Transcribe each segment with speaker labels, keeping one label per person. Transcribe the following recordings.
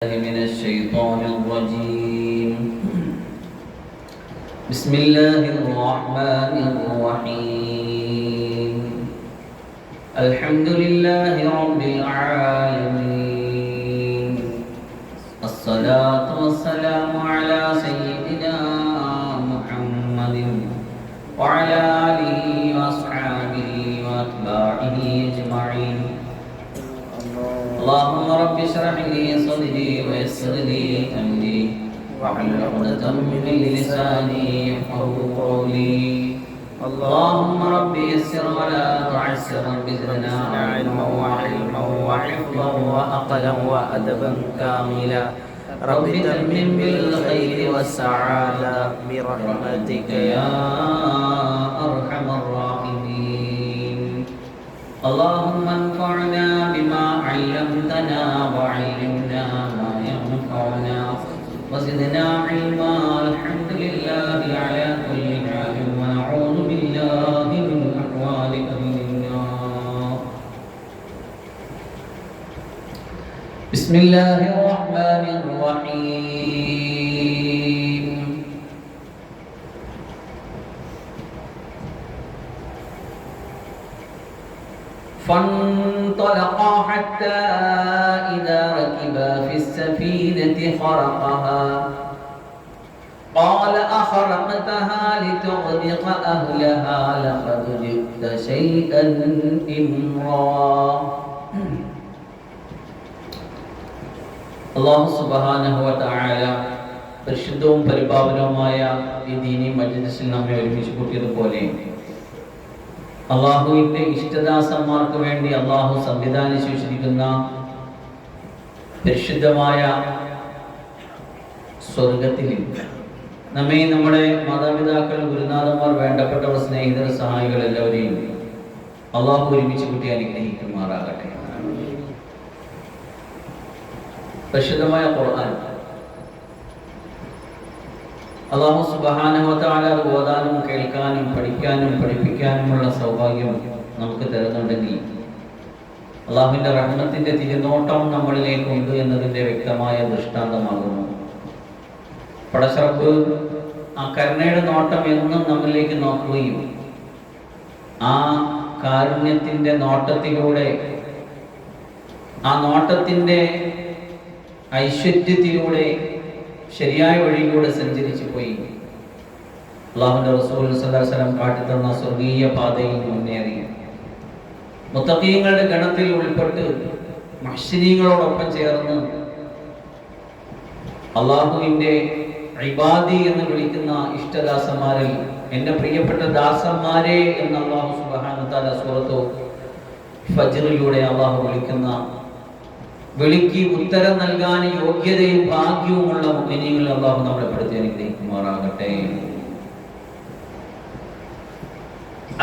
Speaker 1: من الشيطان الرجيم. بسم الله الرحمن الرحيم. الحمد لله رب العالمين. الصلاة والسلام على سيدنا محمد وعلى آله وأصحابه وأتباعه أجمعين. اللهم رب اشرح لي صدري ويسر لي امري واحلل عقدة من لساني يفقهوا قولي. اللهم رب يسر ولا تعسر بزدنا علما وحلما وحفظا وعقلا وادبا كاملا. رب تمم بالخير والسعادة برحمتك يا ارحم الراحمين. اللهم انفعنا بما علمتنا وعلمنا ما ينفعنا وزدنا علما. الحمد لله على كل حال ونعوذ بالله من أحوال أهل النار. بسم الله الرحمن الرحيم. فانطلقا حتى إذا ركبا في السفينة خرقها قال أخرقتها لتغرق أهلها لقد جئت شيئا إمرا. അല്ലാഹു സുബ്ഹാനഹു വ തആല പരിശുദ്ധവും പരിപാവനവുമായ ഈ ദീനി മജ്ലിസിൽ നമ്മെ ഒരുമിച്ച് കൂട്ടിയതുപോലെ അള്ളാഹുവിന്റെ ഇഷ്ടദാസന്മാർക്ക് വേണ്ടി അള്ളാഹു സംവിധാനിച്ചു വെച്ചിരിക്കുന്ന പരിശുദ്ധമായ സ്വർഗത്തിൽ നമ്മെ നമ്മുടെ മാതാപിതാക്കൾ, ഗുരുനാഥന്മാർ, വേണ്ടപ്പെട്ടവർ, സ്നേഹിതർ, സഹായികൾ എല്ലാവരെയും അള്ളാഹു ഒരുമിച്ച് കൂട്ടി അനുഗ്രഹിക്കുമാറാകട്ടെ. പരിശുദ്ധമായ ഖുർആൻ അല്ലാഹു സുബ്ഹാനഹു വ തആല ഓതാനും കേൾക്കാനും പഠിക്കാനും പഠിപ്പിക്കാനുമുള്ള സൗഭാഗ്യം നമുക്ക് തരുന്നുണ്ടെങ്കിൽ അല്ലാഹുവിന്റെ റഹ്മത്തിന്റെ തിരുനോട്ടം നമ്മളിലേക്ക് ഉണ്ട് എന്നതിന്റെ വ്യക്തമായ ദൃഷ്ടാന്തമാകുന്നു. പടച്ചറബ് ആ കരുണയുടെ നോട്ടം എന്നും നമ്മളിലേക്ക് നോക്കുകയും ആ കാരുണ്യത്തിന്റെ നോട്ടത്തിലൂടെ, ആ നോട്ടത്തിന്റെ ഐശ്വര്യത്തിലൂടെ ശരിയായ വഴിയിലൂടെ സഞ്ചരിച്ചു പോയി അല്ലാഹുവിന്റെ റസൂൽ സല്ലല്ലാഹു അലൈഹി വസല്ലം കാട്ടിത്തന്ന സ്വർഗീയ പാതയിൽ മുന്നേറി മുത്തഖീങ്ങളുടെ ഗണത്തിൽ ഉൾപ്പെട്ട് മുഹ്സിനീങ്ങളോടൊപ്പം ചേർന്ന് അല്ലാഹുവിന്റെ ഇബാദി എന്ന് വിളിക്കുന്ന ഇഷ്ടദാസന്മാരിൽ എന്റെ പ്രിയപ്പെട്ട ദാസന്മാരെ എന്ന് അല്ലാഹു സുബ്ഹാനഹു വ തആല സൂറത്തു ഫജ്റിലൂടെ അല്ലാഹു വിളിക്കുന്ന വിളിക്ക് ഉത്തരം നൽകാൻ യോഗ്യതയും ഭാഗ്യവുമുള്ള മുഅ്മിനീങ്ങളിൽ അല്ലാഹു നമ്മളെ പെടുത്തി അനുഗ്രഹിക്കുമാറാകട്ടെ.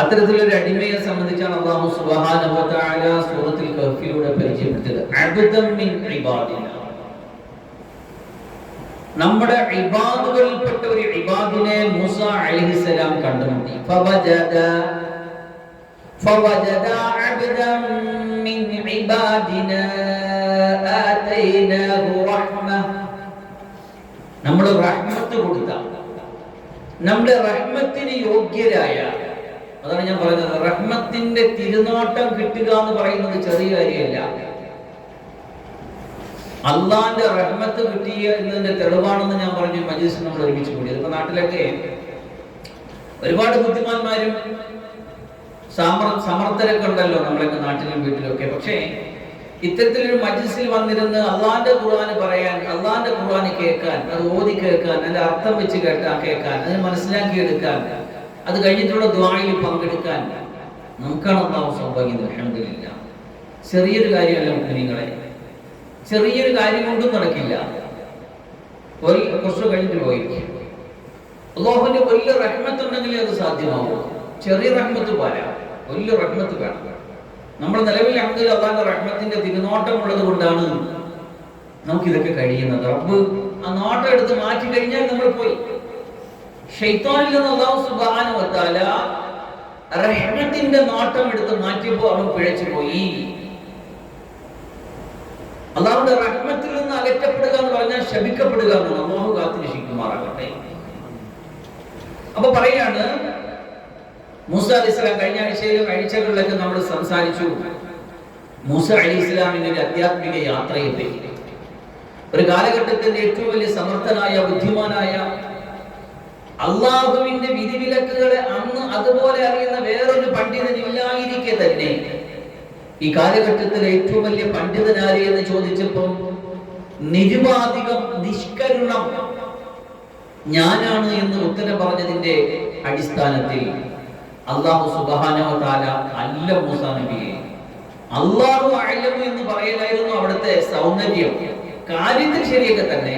Speaker 1: അത്തരത്തിലൊരു അടിമയെ സംബന്ധിച്ചാണ് അല്ലാഹു സുബ്ഹാനഹു വ തആല സൂറത്തുൽ കഹ്ഫിലൂടെ പരിചയപ്പെടുത്തിയത്. അബ്ദൻ മിൻ ഇബാദിന, നമ്മുടെ ഇബാദുകളിൽപ്പെട്ട ഒരു ഇബാദിനെ മൂസ അലൈഹിസ്സലാം കണ്ടുമുട്ടി. فوجد عبدا من عبادنا آتيناه رحمة. നമ്മൾ റഹ്മത്ത് കൊടുത്ത, നമ്മുടെ റഹ്മത്തിന് യോഗ്യരായ, അതാണ് ഞാൻ പറയുന്നത്, റഹ്മത്തിന്റെ തിരുനോട്ടം കിട്ടുക എന്ന് പറയുന്നത് ചെറിയ കാര്യമല്ല. അള്ളാന്റെ റഹ്മത്ത് കിട്ടിയ എന്നതിന്റെ തെളിവാണെന്ന് ഞാൻ പറഞ്ഞു മജ്ലിസിൽ നമ്മൾ ഒരുമിച്ച് കൂടി. ഇപ്പൊ നാട്ടിലൊക്കെ ഒരുപാട് ബുദ്ധിമാന്മാരും സമർത്ഥരൊക്കെ ഉണ്ടല്ലോ നമ്മളൊക്കെ നാട്ടിലും വീട്ടിലൊക്കെ. പക്ഷേ ഇത്തരത്തിലൊരു മജ്ലിസിൽ വന്നിരുന്ന് അള്ളാന്റെ ഖുർആൻ പറയാൻ, അള്ളാന്റെ ഖുർആൻ കേൾക്കാൻ, അത് ഓതി കേൾക്കാൻ, അതിന്റെ അർത്ഥം വെച്ച് കേൾക്കാൻ, അതിനെ മനസ്സിലാക്കി എടുക്കാൻ, അത് കഴിഞ്ഞിട്ടുള്ള ദുആയിൽ പങ്കെടുക്കാൻ നമുക്കാണ് അല്ലാഹു സൗഭാഗ്യം. അൽഹംദുലില്ലാഹ്. ചെറിയൊരു കാര്യമല്ല മുഅ്മിനീങ്ങളെ, ചെറിയൊരു കാര്യം കൊണ്ടും നടക്കില്ല. കുറച്ച് കഴിഞ്ഞിട്ട് പോയി അല്ലാഹുവിന്റെ വലിയ റഹ്മത്ത് ഉണ്ടെങ്കിലേ അത് സാധ്യമാവൂ. ചെറിയ റഹ്മത്ത് പോരാ, വലിയ റഹ്മത്ത് വേണം. നമ്മൾ നിലവിൽ അൽഹംദുലില്ലാഹ് അല്ലാഹുവിന്റെ റഹ്മത്തിന്റെ തിരുനോട്ടം ഉള്ളത് കൊണ്ടാണ് നമുക്കിതൊക്കെ കഴിയുന്നത്. റബ്ബ് ആ നോട്ടം എടുത്ത് മാറ്റി കഴിഞ്ഞാൽ നമ്മൾ പോയി. ശൈത്താനിൽ നിന്ന് അല്ലാഹു സുബ്ഹാനഹു വ തആല റഹ്മത്തിന്റെ നോട്ടം എടുത്ത് മാറ്റിയപ്പോൾ അവൻ പിഴച്ചു പോയി. അള്ളാഹുവിന്റെ റഹ്മത്തിൽ നിന്ന് അകറ്റപ്പെടുക എന്ന് പറഞ്ഞാൽ ശപിക്കപ്പെടുക എന്നാണ്. അല്ലാഹു കാത്തുരക്ഷിക്കുമാറാകട്ടെ. അപ്പൊ പറയാണ് മൂസ അലൈഹിസ്സലാം, കഴിഞ്ഞ ആഴ്ചകളിലൊക്കെ നമ്മൾ സംസാരിച്ചു മൂസ അലൈഹിസ്സലാമിന്റെ ഒരു ആധ്യാത്മിക യാത്രയെ പറ്റി. ഒരു കാലഘട്ടത്തിന്റെ ഏറ്റവും വലിയ സമർത്ഥനായ, ബുദ്ധിമാനായ, അള്ളാഹുവിന്റെ വിധിവിലക്കുകളെ അന്ന് അതുപോലെ അറിയുന്ന വേറൊരു പണ്ഡിതനില്ലായിരിക്കെ തന്നെ ഈ കാലഘട്ടത്തിലെ ഏറ്റവും വലിയ പണ്ഡിതനാരെ എന്ന് ചോദിച്ചപ്പോൾ നിരുപാധികം നിഷ്കരുണം ഞാനാണ് എന്ന് ഉത്തരം പറഞ്ഞതിന്റെ അടിസ്ഥാനത്തിൽ അല്ലാഹു സുബ്ഹാനഹു വ തആല അല്ല മൂസ നബിയെ അല്ലാഹു അഅലമു എന്ന് പറയലായിരുന്നു അവിടുത്തെ സൗന്ദര്യം. കാര്യത്തിൽ ശരിയൊക്കെ തന്നെ,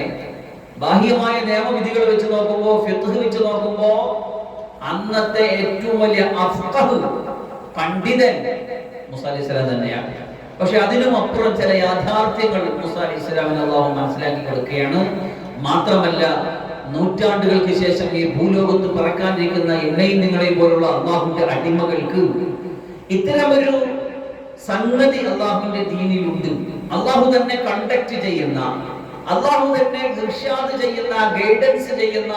Speaker 1: ബാഹ്യമായ നിയമവിധികൾ വെച്ച് നോക്കുമ്പോ, ഫിഖ്ഹ് വെച്ച് നോക്കുമ്പോ അന്നത്തെ ഏറ്റവും വലിയ അഫ്ഖഹ് പണ്ഡിതൻ മൂസ അലൈഹിസ്സലാം തന്നെയാണ്. പക്ഷെ അതിനും അപ്പുറം ചില യാഥാർത്ഥ്യങ്ങൾ മൂസ അലൈഹിസ്സലാമിന് അല്ലാഹു മനസ്സിലാക്കി കൊടുക്കുകയാണ്. മാത്രമല്ല, നൂറ്റാണ്ടുകൾക്ക് ശേഷം ഈ ഭൂലോകത്ത് പറക്കാനിരിക്കുന്ന എന്നെയും നിങ്ങളെയും പോലുള്ള അള്ളാഹുവിന്റെ അടിമകൾക്ക് ഇത്തരമൊരു സംഗതി അള്ളാഹുവിന്റെ ദീനിലുണ്ട്. അള്ളാഹു തന്നെ കണ്ടക്ട് ചെയ്യുന്ന, അള്ളാഹു തന്നെ ഇർഷാദ് ചെയ്യുന്ന, ഗൈഡൻസ് ചെയ്യുന്ന,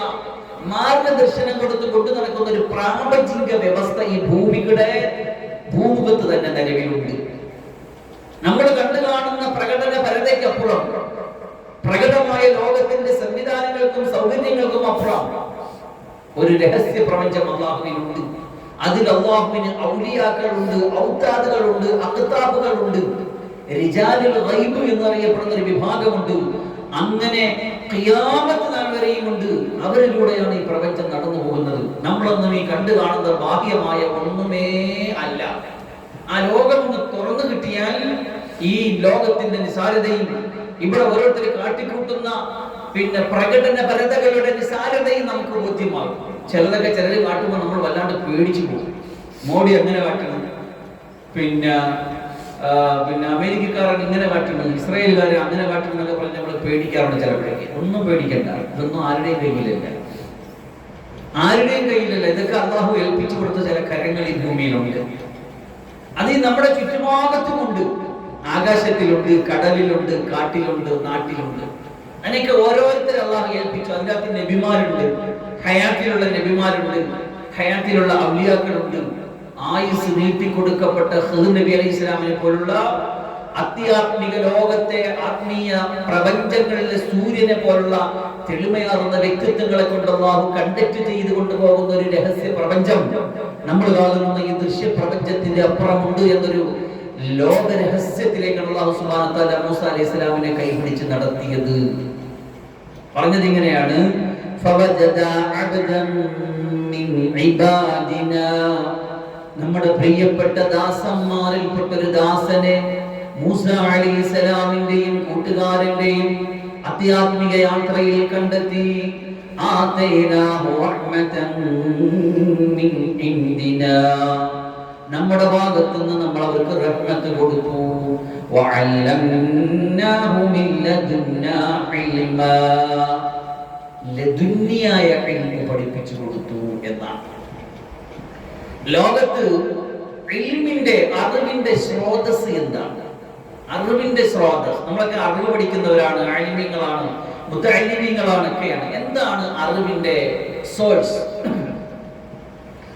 Speaker 1: മാർഗദർശനം കൊടുത്ത് കൊണ്ടു നടക്കുന്ന ഒരു പ്രാപഞ്ചിക വ്യവസ്ഥ ഈ ഭൂമുഖത്ത് തന്നെ നിലവിലുണ്ട്. നമ്മൾ കണ്ടു കാണുന്ന പ്രകടന പരതയ്ക്കപ്പുറം, പ്രകടമായ ലോകത്തിന്റെ സംവിധാനങ്ങൾക്കും സൗകര്യങ്ങൾക്കും അപ്പുറം ഒരു രഹസ്യ പ്രപഞ്ചം അള്ളാഹുവിനുണ്ട്. അതിൽ അള്ളാഹുവിന് ഔലിയാക്കളുണ്ട്, ഔതാദുകളുണ്ട്, അഖ്താബുകളുണ്ട്, റിജാലുൽ ഗൈബ് എന്നറിയപ്പെടുന്ന ഒരു വിഭാഗമുണ്ട്. അങ്ങനെ ഖിയാമത്ത് നാൾ വരെയുമുണ്ട്. അവരിലൂടെയാണ് ഈ പ്രപഞ്ചം നടന്നു പോകുന്നത്. നമ്മളൊന്നും ഈ കണ്ടു കാണുന്ന ബാഹ്യമായ ഒന്നുമേ അല്ല. ആ ലോകം ഒന്ന് തുറന്നു കിട്ടിയാൽ ഈ ലോകത്തിന്റെ നിസാരതയും ഇവിടെ ഓരോരുത്തർ കാട്ടിക്കൂട്ടുന്ന പ്രകടന പരതകളുടെ നിസാരതയും നമുക്ക് ബോധ്യമാകും. ചിലതൊക്കെ ചിലർ കാട്ടുമ്പോൾ നമ്മൾ വല്ലാണ്ട് പേടിച്ചു പോകും. മോഡി അങ്ങനെ കാട്ടണം, പിന്നെ അമേരിക്കക്കാരൻ ഇങ്ങനെ കാട്ടണം, ഇസ്രായേൽക്കാരൻ അങ്ങനെ കാട്ടണം എന്നൊക്കെ പറഞ്ഞ് നമ്മൾ പേടിക്കാറുണ്ട്. ചിലപ്പോഴൊക്കെ ഒന്നും പേടിക്കണ്ട, ഇതൊന്നും ആരുടെയും കയ്യിലല്ല, ആരുടെയും കയ്യിലല്ല. ഇതൊക്കെ അള്ളാഹു ഏൽപ്പിച്ചു കൊടുത്ത ചില കരങ്ങൾ ഈ ഭൂമിയിലുണ്ട്. അത് നമ്മുടെ ചുറ്റുഭാഗത്തുമുണ്ട്. ആകാശത്തിലുണ്ട്, കടലിലുണ്ട്, കാട്ടിലുണ്ട്, നാട്ടിലുണ്ട്. അതിനൊക്കെ ഓരോരുത്തർ അള്ളാഹു ഏൽപ്പിച്ചു. അതിനകത്ത് നബിമാരുണ്ട്, ഹയാത്തിലുള്ള നബിമാരുണ്ട്, ഹയാത്തിലുള്ള ഔലിയാക്കളുണ്ട്. ആയുസ് നീട്ടിക്കൊടുക്കപ്പെട്ട ഖിദ്ർ നബി അലൈഹി ഇസ്ലാമിനെ പോലുള്ള അത്യാത്മിക ലോകത്തെ ആത്മീയ പ്രപഞ്ചങ്ങളിലെ സൂര്യനെ പോലുള്ള തെളിമയാർന്ന വ്യക്തിത്വങ്ങളെ കൊണ്ട് അള്ളാഹു കണ്ടക്ട് ചെയ്ത് കൊണ്ടുപോകുന്ന ഒരു രഹസ്യ പ്രപഞ്ചം നമ്മൾ കാണുന്ന ഈ ദൃശ്യ പ്രപഞ്ചത്തിന്റെ അപ്പുറമുണ്ട് എന്നൊരു ലോക രഹസ്യത്തിലേക്കാണ് അല്ലാഹു സുബ്ഹാനഹു വ തആല മൂസ അലൈഹിസ്സലാമിനെ കൈപിടിച്ച് നടത്തിയത്. പറഞ്ഞത് ഇങ്ങനെയാണ്: ഫവജദ അബ്ദൻ മിൻ ഇബാദിനാ, നമ്മുടെ പ്രിയപ്പെട്ട ദാസന്മാരിൽപ്പെട്ട ഒരു ദാസനെ മൂസ അലൈഹിസ്സലാമിന്റെയും കൂട്ടുകാരന്റെയും ആധ്യാത്മിക യാത്രയിൽ കണ്ടെത്തി. ആതൈനാഹു റഹ്മതൻ മിൻ ഇൻദിനാ, നമ്മുടെ ഭാഗത്തുനിന്ന് നമ്മൾ അവർക്ക് റഹ്മത്ത് കൊടുത്തു. വഅല്ലംനാഹു മിൻ ലദുന്നാ ഇൽമാ, ലദുന്നിയായ ഇൽമു പഠിപ്പിച്ചു കൊടുത്തു എന്നാണ്. ലോകത്ത് ഇൽമിന്റെ, അറിവിന്റെ സ്രോതസ് എന്താണ്? അറിവിന്റെ സ്രോതസ്, നമ്മളൊക്കെ അറിവ് പഠിക്കുന്നവരാണ്, ആലിമീങ്ങളാണ്, മുത്തഅല്ലിമീങ്ങളാണ് ഒക്കെയാണ്. എന്താണ് അറിവിന്റെ സോഴ്സ്?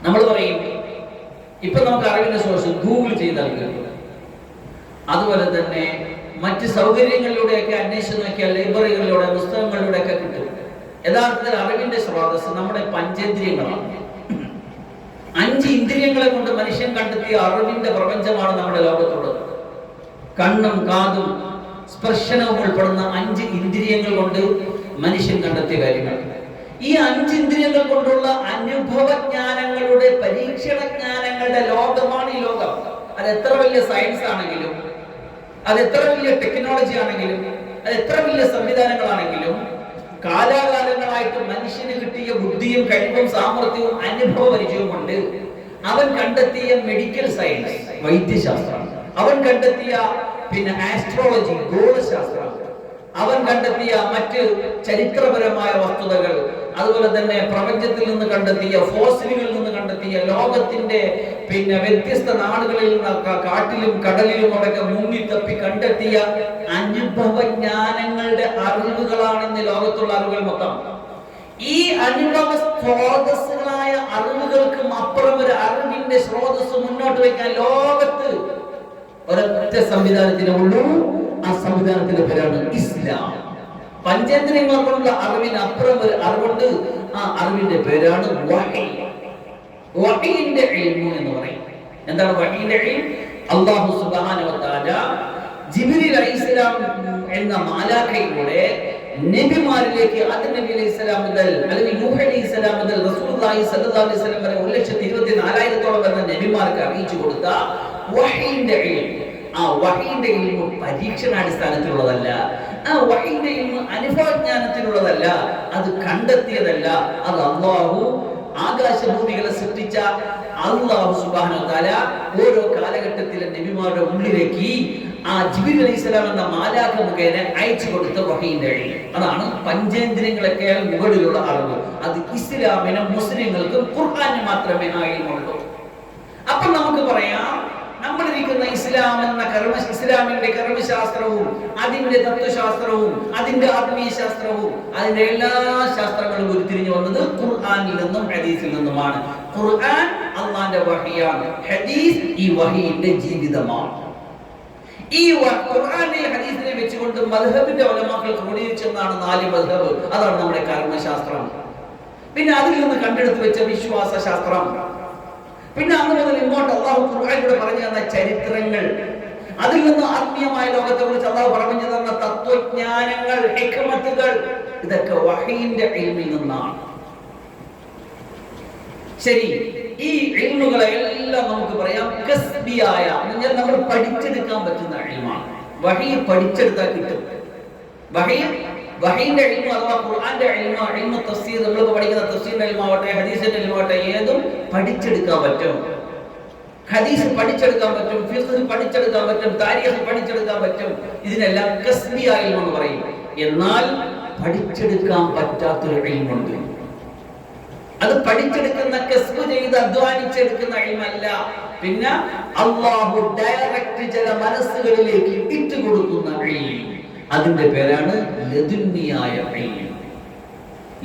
Speaker 1: നമ്മൾ പറയും ഇപ്പൊ നമുക്ക് അറിവിന്റെ സോഴ്സ് ഗൂഗിൾ ചെയ്താൽ കിട്ടും. അതുപോലെ തന്നെ മറ്റ് സൗകര്യങ്ങളിലൂടെയൊക്കെ അന്വേഷിച്ച് നോക്കിയാൽ ലൈബ്രറികളിലൂടെ, പുസ്തകങ്ങളിലൂടെ ഒക്കെ കിട്ടും. യഥാർത്ഥത്തിൽ അറിവിന്റെ സ്രോതസ് നമ്മുടെ പഞ്ചേന്ദ്രിയങ്ങളാണ്. 5 ഇന്ദ്രിയങ്ങളെ കൊണ്ട് മനുഷ്യൻ കണ്ടെത്തിയ അറിവിന്റെ പ്രപഞ്ചമാണ് നമ്മുടെ ലോകത്തുള്ളത്. കണ്ണും കാതും സ്പർശനവും ഉൾപ്പെടുന്ന 5 ഇന്ദ്രിയങ്ങൾ കൊണ്ട് മനുഷ്യൻ കണ്ടെത്തിയ കാര്യങ്ങൾ. ഈ 5 ഇന്ദ്രിയങ്ങൾ കൊണ്ടുള്ള അനുഭവജ്ഞാനങ്ങളുടെ, പരീക്ഷണ ജ്ഞാനങ്ങളുടെ ലോകമാണ് ഈ ലോകം. അത് എത്ര വലിയ സയൻസ് ആണെങ്കിലും, അത് എത്ര വലിയ ടെക്നോളജി ആണെങ്കിലും, അത് എത്ര വലിയ സംവിധാനങ്ങളാണെങ്കിലും, കാലാകാലങ്ങളായിട്ട് മനുഷ്യന് കിട്ടിയ ബുദ്ധിയും കഴിവും സാമർത്ഥ്യവും അനുഭവ പരിചയവും കൊണ്ട് അവൻ കണ്ടെത്തിയ മെഡിക്കൽ സയൻസ്, വൈദ്യശാസ്ത്രം, അവൻ കണ്ടെത്തിയ ആസ്ട്രോളജി, ഗോളശാസ്ത്രം, അവൻ കണ്ടെത്തിയ മറ്റ് ചരിത്രപരമായ വസ്തുതകൾ, അതുപോലെ തന്നെ പ്രപഞ്ചത്തിൽ നിന്ന് കണ്ടെത്തിയ ഫോസിലുകളിൽ നിന്ന് കണ്ടെത്തിയ കണ്ടെത്തിയ ലോകത്തിന്റെ വ്യത്യസ്ത നാടുകളിൽ കാട്ടിലും കടലിലും അടക്ക മുങ്ങിത്തപ്പി കണ്ടെത്തിയ അനുഭവ ജ്ഞാനങ്ങളുടെ അറിവുകളാണെന്ന് ലോകത്തുള്ള അറിവുകൾ മൊത്തം. ഈ അനുഭവ സ്രോതസ്സുകളായ അറിവുകൾക്കും അപ്പുറം ഒരു അറിവിന്റെ സ്രോതസ് മുന്നോട്ട് വയ്ക്കാൻ ലോകത്ത് ഒരൊറ്റ സംവിധാനത്തിനേ ഉള്ളൂ. ആ സംവിധാനത്തിന്റെ പേരാണ് ഇസ്ലാം. പഞ്ചേന്ദ്രിയങ്ങൾ കൊണ്ടുള്ള അറിവിന് അപ്പുറം ഒരു അറിവുണ്ട്. ആ അറിവിന്റെ പേരാണ് വഹി. വഹീന്റെ ഇൽമു എന്ന് പറയും. എന്താണ് വഹീന്റെ ഇൽമു? അല്ലാഹു സുബ്ഹാനഹു വ തആല ജിബ്രീൽ അലൈഹിസ്സലാം എന്ന മാലാഖയിലൂടെ നബിമാരിലേക്ക് ആദം നബി അലൈഹിസ്സലാം മുതൽ അല്ലെങ്കിൽ നൂഹ് അലൈഹിസ്സലാം മുതൽ റസൂലുള്ളാഹി സ്വല്ലല്ലാഹു അലൈഹി വസല്ലം വരെ 1,24,000-ഓളം വരുന്ന നബിമാർക്ക് അറിയിച്ചു കൊടുത്ത വഹീന്റെ ഇൽമു. ആ വഹീന്റെ ഇൽമു പരീക്ഷണാടിസ്ഥാനത്തിലുള്ളതല്ല. ആ വഹീന്റെ ഇൽമു അനുഭവജ്ഞാനത്തിലുള്ളതല്ല. അത് കണ്ടെത്തിയതല്ല. അത് അല്ലാഹു ആകാശഭൂമികളെ സൃഷ്ടിച്ച അല്ലാഹു സുബ്ഹാനഹു വ തആല ഓരോ കാലഘട്ടത്തിലെ നബിമാരുടെ ഉള്ളിലേക്ക് ആ ജിബ്രീൽ അലൈഹിസ്സലാം എന്ന മാലാഖ മുഖേന അയച്ചു കൊടുത്ത വഹീന്റെ ഇൽമു. അതാണ് പഞ്ചേന്ദ്രിയങ്ങളൊക്കെ മുകളിലുള്ള അറിവ്. അത് ഇസ്ലാമിനും മുസ്ലിങ്ങൾക്കും ഖുർആനിന് മാത്രമേ ആ ഇൽമുള്ളൂ. അപ്പോൾ നമുക്ക് പറയാം, നമ്മളിരിക്കുന്ന ഇസ്ലാം എന്ന ഇസ്ലാമിന്റെ കർമ്മശാസ്ത്രവും അതിന്റെ തത്വശാസ്ത്രവും അതിന്റെ ആത്മീയ ശാസ്ത്രവും അതിന്റെ എല്ലാ ശാസ്ത്രങ്ങളും ഉരുത്തിരിഞ്ഞു വന്നത് ഖുർആനിൽ നിന്നും ഹദീസിൽ നിന്നുമാണ്. ഖുർആൻ അല്ലാഹുവിന്റെ വഹിയാണ്. ഹദീസ് ഈ വഹിയുടെ ജീവിതമാണ്. ഈ ഖുർആനിലെ ഹദീസിനെ വെച്ചുകൊണ്ട് മദ്ഹബിന്റെ ഉലമാക്കൾ ക്രോഡീകരിച്ചെന്നാണ് 4 മദ്ഹബ്. അതാണ് നമ്മുടെ കർമ്മശാസ്ത്രം. പിന്നെ അതിൽ നിന്ന് കണ്ടെടുത്ത് വെച്ച വിശ്വാസ ശാസ്ത്രം, പിന്നെ അന്ന് മുതൽ ഇങ്ങോട്ട് അല്ലാഹു ഖുർആനിലൂടെ പറഞ്ഞു തന്ന ചരിത്രങ്ങൾ, അതിൽ നിന്ന് ആത്മീയമായ ലോകത്തെ കുറിച്ച് അല്ലാഹു പറഞ്ഞു തന്ന തത്വജ്ഞാനങ്ങൾ, ഹിക്മത്തുകൾ, ഇതൊക്കെ വഹീന്റെ ഇൽമിൽ നിന്നാണ്. ശരി, ഈ ഇൽമുകളെ എല്ലാം നമുക്ക് പറയാം കസ്ബിയായ, നമ്മൾ പഠിച്ചെടുക്കാൻ പറ്റുന്ന ഇൽമാണ്. വഹീ പഠിച്ചെടുത്താൽ കിട്ടും. വഹീന്റെ ഇൽമു അഥവാ ഖുർആന്റെ ഇൽമു, ഇൽമു തഫ്സീർ, നമ്മൾ പഠിക്കുന്ന തഫ്സീറിന്റെ ഇൽമാവട്ടെ ഹദീസിന്റെ ഇൽമാവട്ടെ ഏതും പഠിച്ചെടുക്കാൻ പറ്റും. ഹദീസ് പഠിച്ചെടുക്കാൻ പറ്റും, ഫിഖ് പഠിച്ചെടുക്കാൻ പറ്റും, താരീഖ് പഠിച്ചെടുക്കാൻ പറ്റും. ഇതിനെല്ലാം കസ്ബിയായ ഇൽമു എന്ന് പറയും. എന്നാൽ പഠിച്ചെടുക്കാൻ പറ്റാത്തൊരു ഇൽമുണ്ട്. അത് പഠിച്ചെടുക്കുന്ന, കസ്ബ് ചെയ്ത് അധ്വാനിച്ചെടുക്കുന്ന ഇൽമല്ല. പിന്നെ അല്ലാഹു ഡയറക്റ്റ് ചില മനസ്സുകളിലേക്ക് ഇട്ടു കൊടുക്കുന്ന ഇൽമ്. അതിന്റെ പേരാണ് ലദുന്നിയായ ഇൽമ്.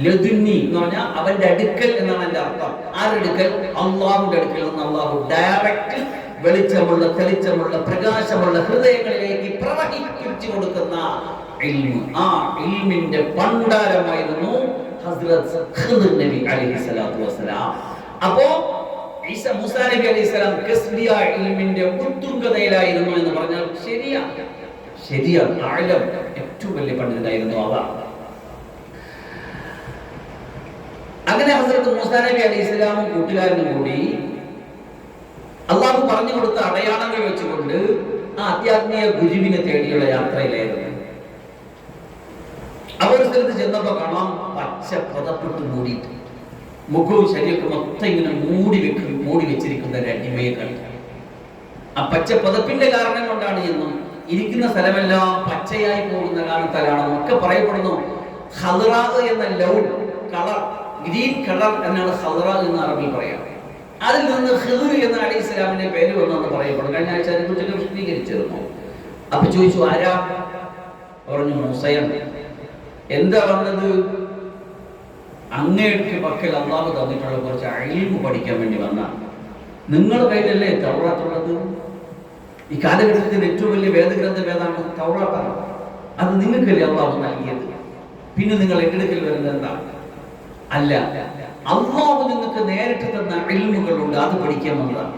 Speaker 1: ലദുന്നി എന്ന് പറഞ്ഞാൽ അവന്റെ അടുക്കൽ എന്നാണ് അതിന്റെ അർത്ഥം. ആരുടെ അടുക്കൽ? അല്ലാഹുവിന്റെ അടുക്കൽ നിന്ന് അല്ലാഹു ഡയറക്റ്റ് വെളിച്ചമുള്ള, തെളിച്ചമുള്ള, പ്രകാശമുള്ള ഹൃദയങ്ങളിലേക്ക് പ്രവഹിപ്പിച്ചു കൊടുക്കുന്ന ഇൽമ്. ആ ഇൽമിന്റെ ഭണ്ഡാരമായിരുന്നു ഹസ്രത്ത് ഖിദ്ർ നബി അലൈഹിസ്സലാത്തു വസ്സലാം. അപ്പോ മൂസാ നബി അലൈഹിസ്സലാം കസ്ബിയായ ഇൽമിന്റെ ഉത്തുംഗതയിലായിരുന്നു എന്ന് പറഞ്ഞാൽ ശരിയാണ്. ആലം ഏറ്റവും വലിയ പണ്ഡിതനായിരുന്നു അവർ. അങ്ങനെ ഹസ്രത്ത് മൂസാ നബി അലൈഹിസ്സലാമും കൂട്ടുകാരനും കൂടി അല്ലാഹു പറഞ്ഞു കൊടുത്ത അടയാളങ്ങൾ വെച്ചുകൊണ്ട് ആ ആധ്യാത്മിക ഗുരുവിനെ തേടിയുള്ള യാത്രയിലായിരുന്നു. അവർ സ്ഥലത്ത് ചെന്നപ്പോ കാണാം പച്ച പതപ്പെട്ട് മൂടിയിട്ട് മുഖവും ശരീരവും മൊത്തം ഇങ്ങനെ മൂടി വെച്ചിരിക്കുന്ന ഒരു അടിമയെ കണ്ടു. ആ പച്ച പതപ്പിന്റെ കാരണം കൊണ്ടാണ് എന്നും ഇരിക്കുന്ന സ്ഥലമെല്ലാം പച്ചയായി പോകുന്ന കാരണത്താലാണെന്നും ഒക്കെ പറയപ്പെടുന്നു. ഖദ്റാ എന്ന ലൗൺ കളർ, ഗ്രീൻ കളർ എന്നാണ് ഖദ്റാ എന്ന് അറബിൽ പറയാം. അതിൽ നിന്ന് ഖിദ്ർ എന്ന അലൈഹിസ്സലാമിന്റെ പേര് വന്നെന്ന് പറയപ്പെടുന്നു. കഴിഞ്ഞ ആഴ്ച അതിനെക്കുറിച്ച് വിശദീകരിച്ചിരുന്നു. അപ്പൊ ചോദിച്ചു, ആരാ? പറഞ്ഞു, മൂസയാണ്. എന്താ പറഞ്ഞത്? അങ്ങേക്ക് പക്കൽ അല്ലാഹു തന്നിട്ടുള്ള കുറച്ച് ഇൽമു പഠിക്കാൻ വേണ്ടി വന്ന. നിങ്ങളുടെ കയ്യിലല്ലേ തൗറാത്തുള്ളത്? ഈ കാലഘട്ടത്തിൽ ഏറ്റവും വലിയ വേദഗ്രന്ഥം ഏതാണ്? തൗറാത്താണ്. അത് നിങ്ങൾക്കല്ലേ അല്ലാഹു നൽകിയത്. പിന്നെ നിങ്ങൾ ഏറ്റെടുക്കൽ വരുന്നത് എന്താണ്? അല്ല, അല്ലാഹു നിങ്ങൾക്ക് നേരിട്ട് തന്ന ഇൽമുകളുണ്ട്, അത് പഠിക്കാൻ വന്നതാണ്.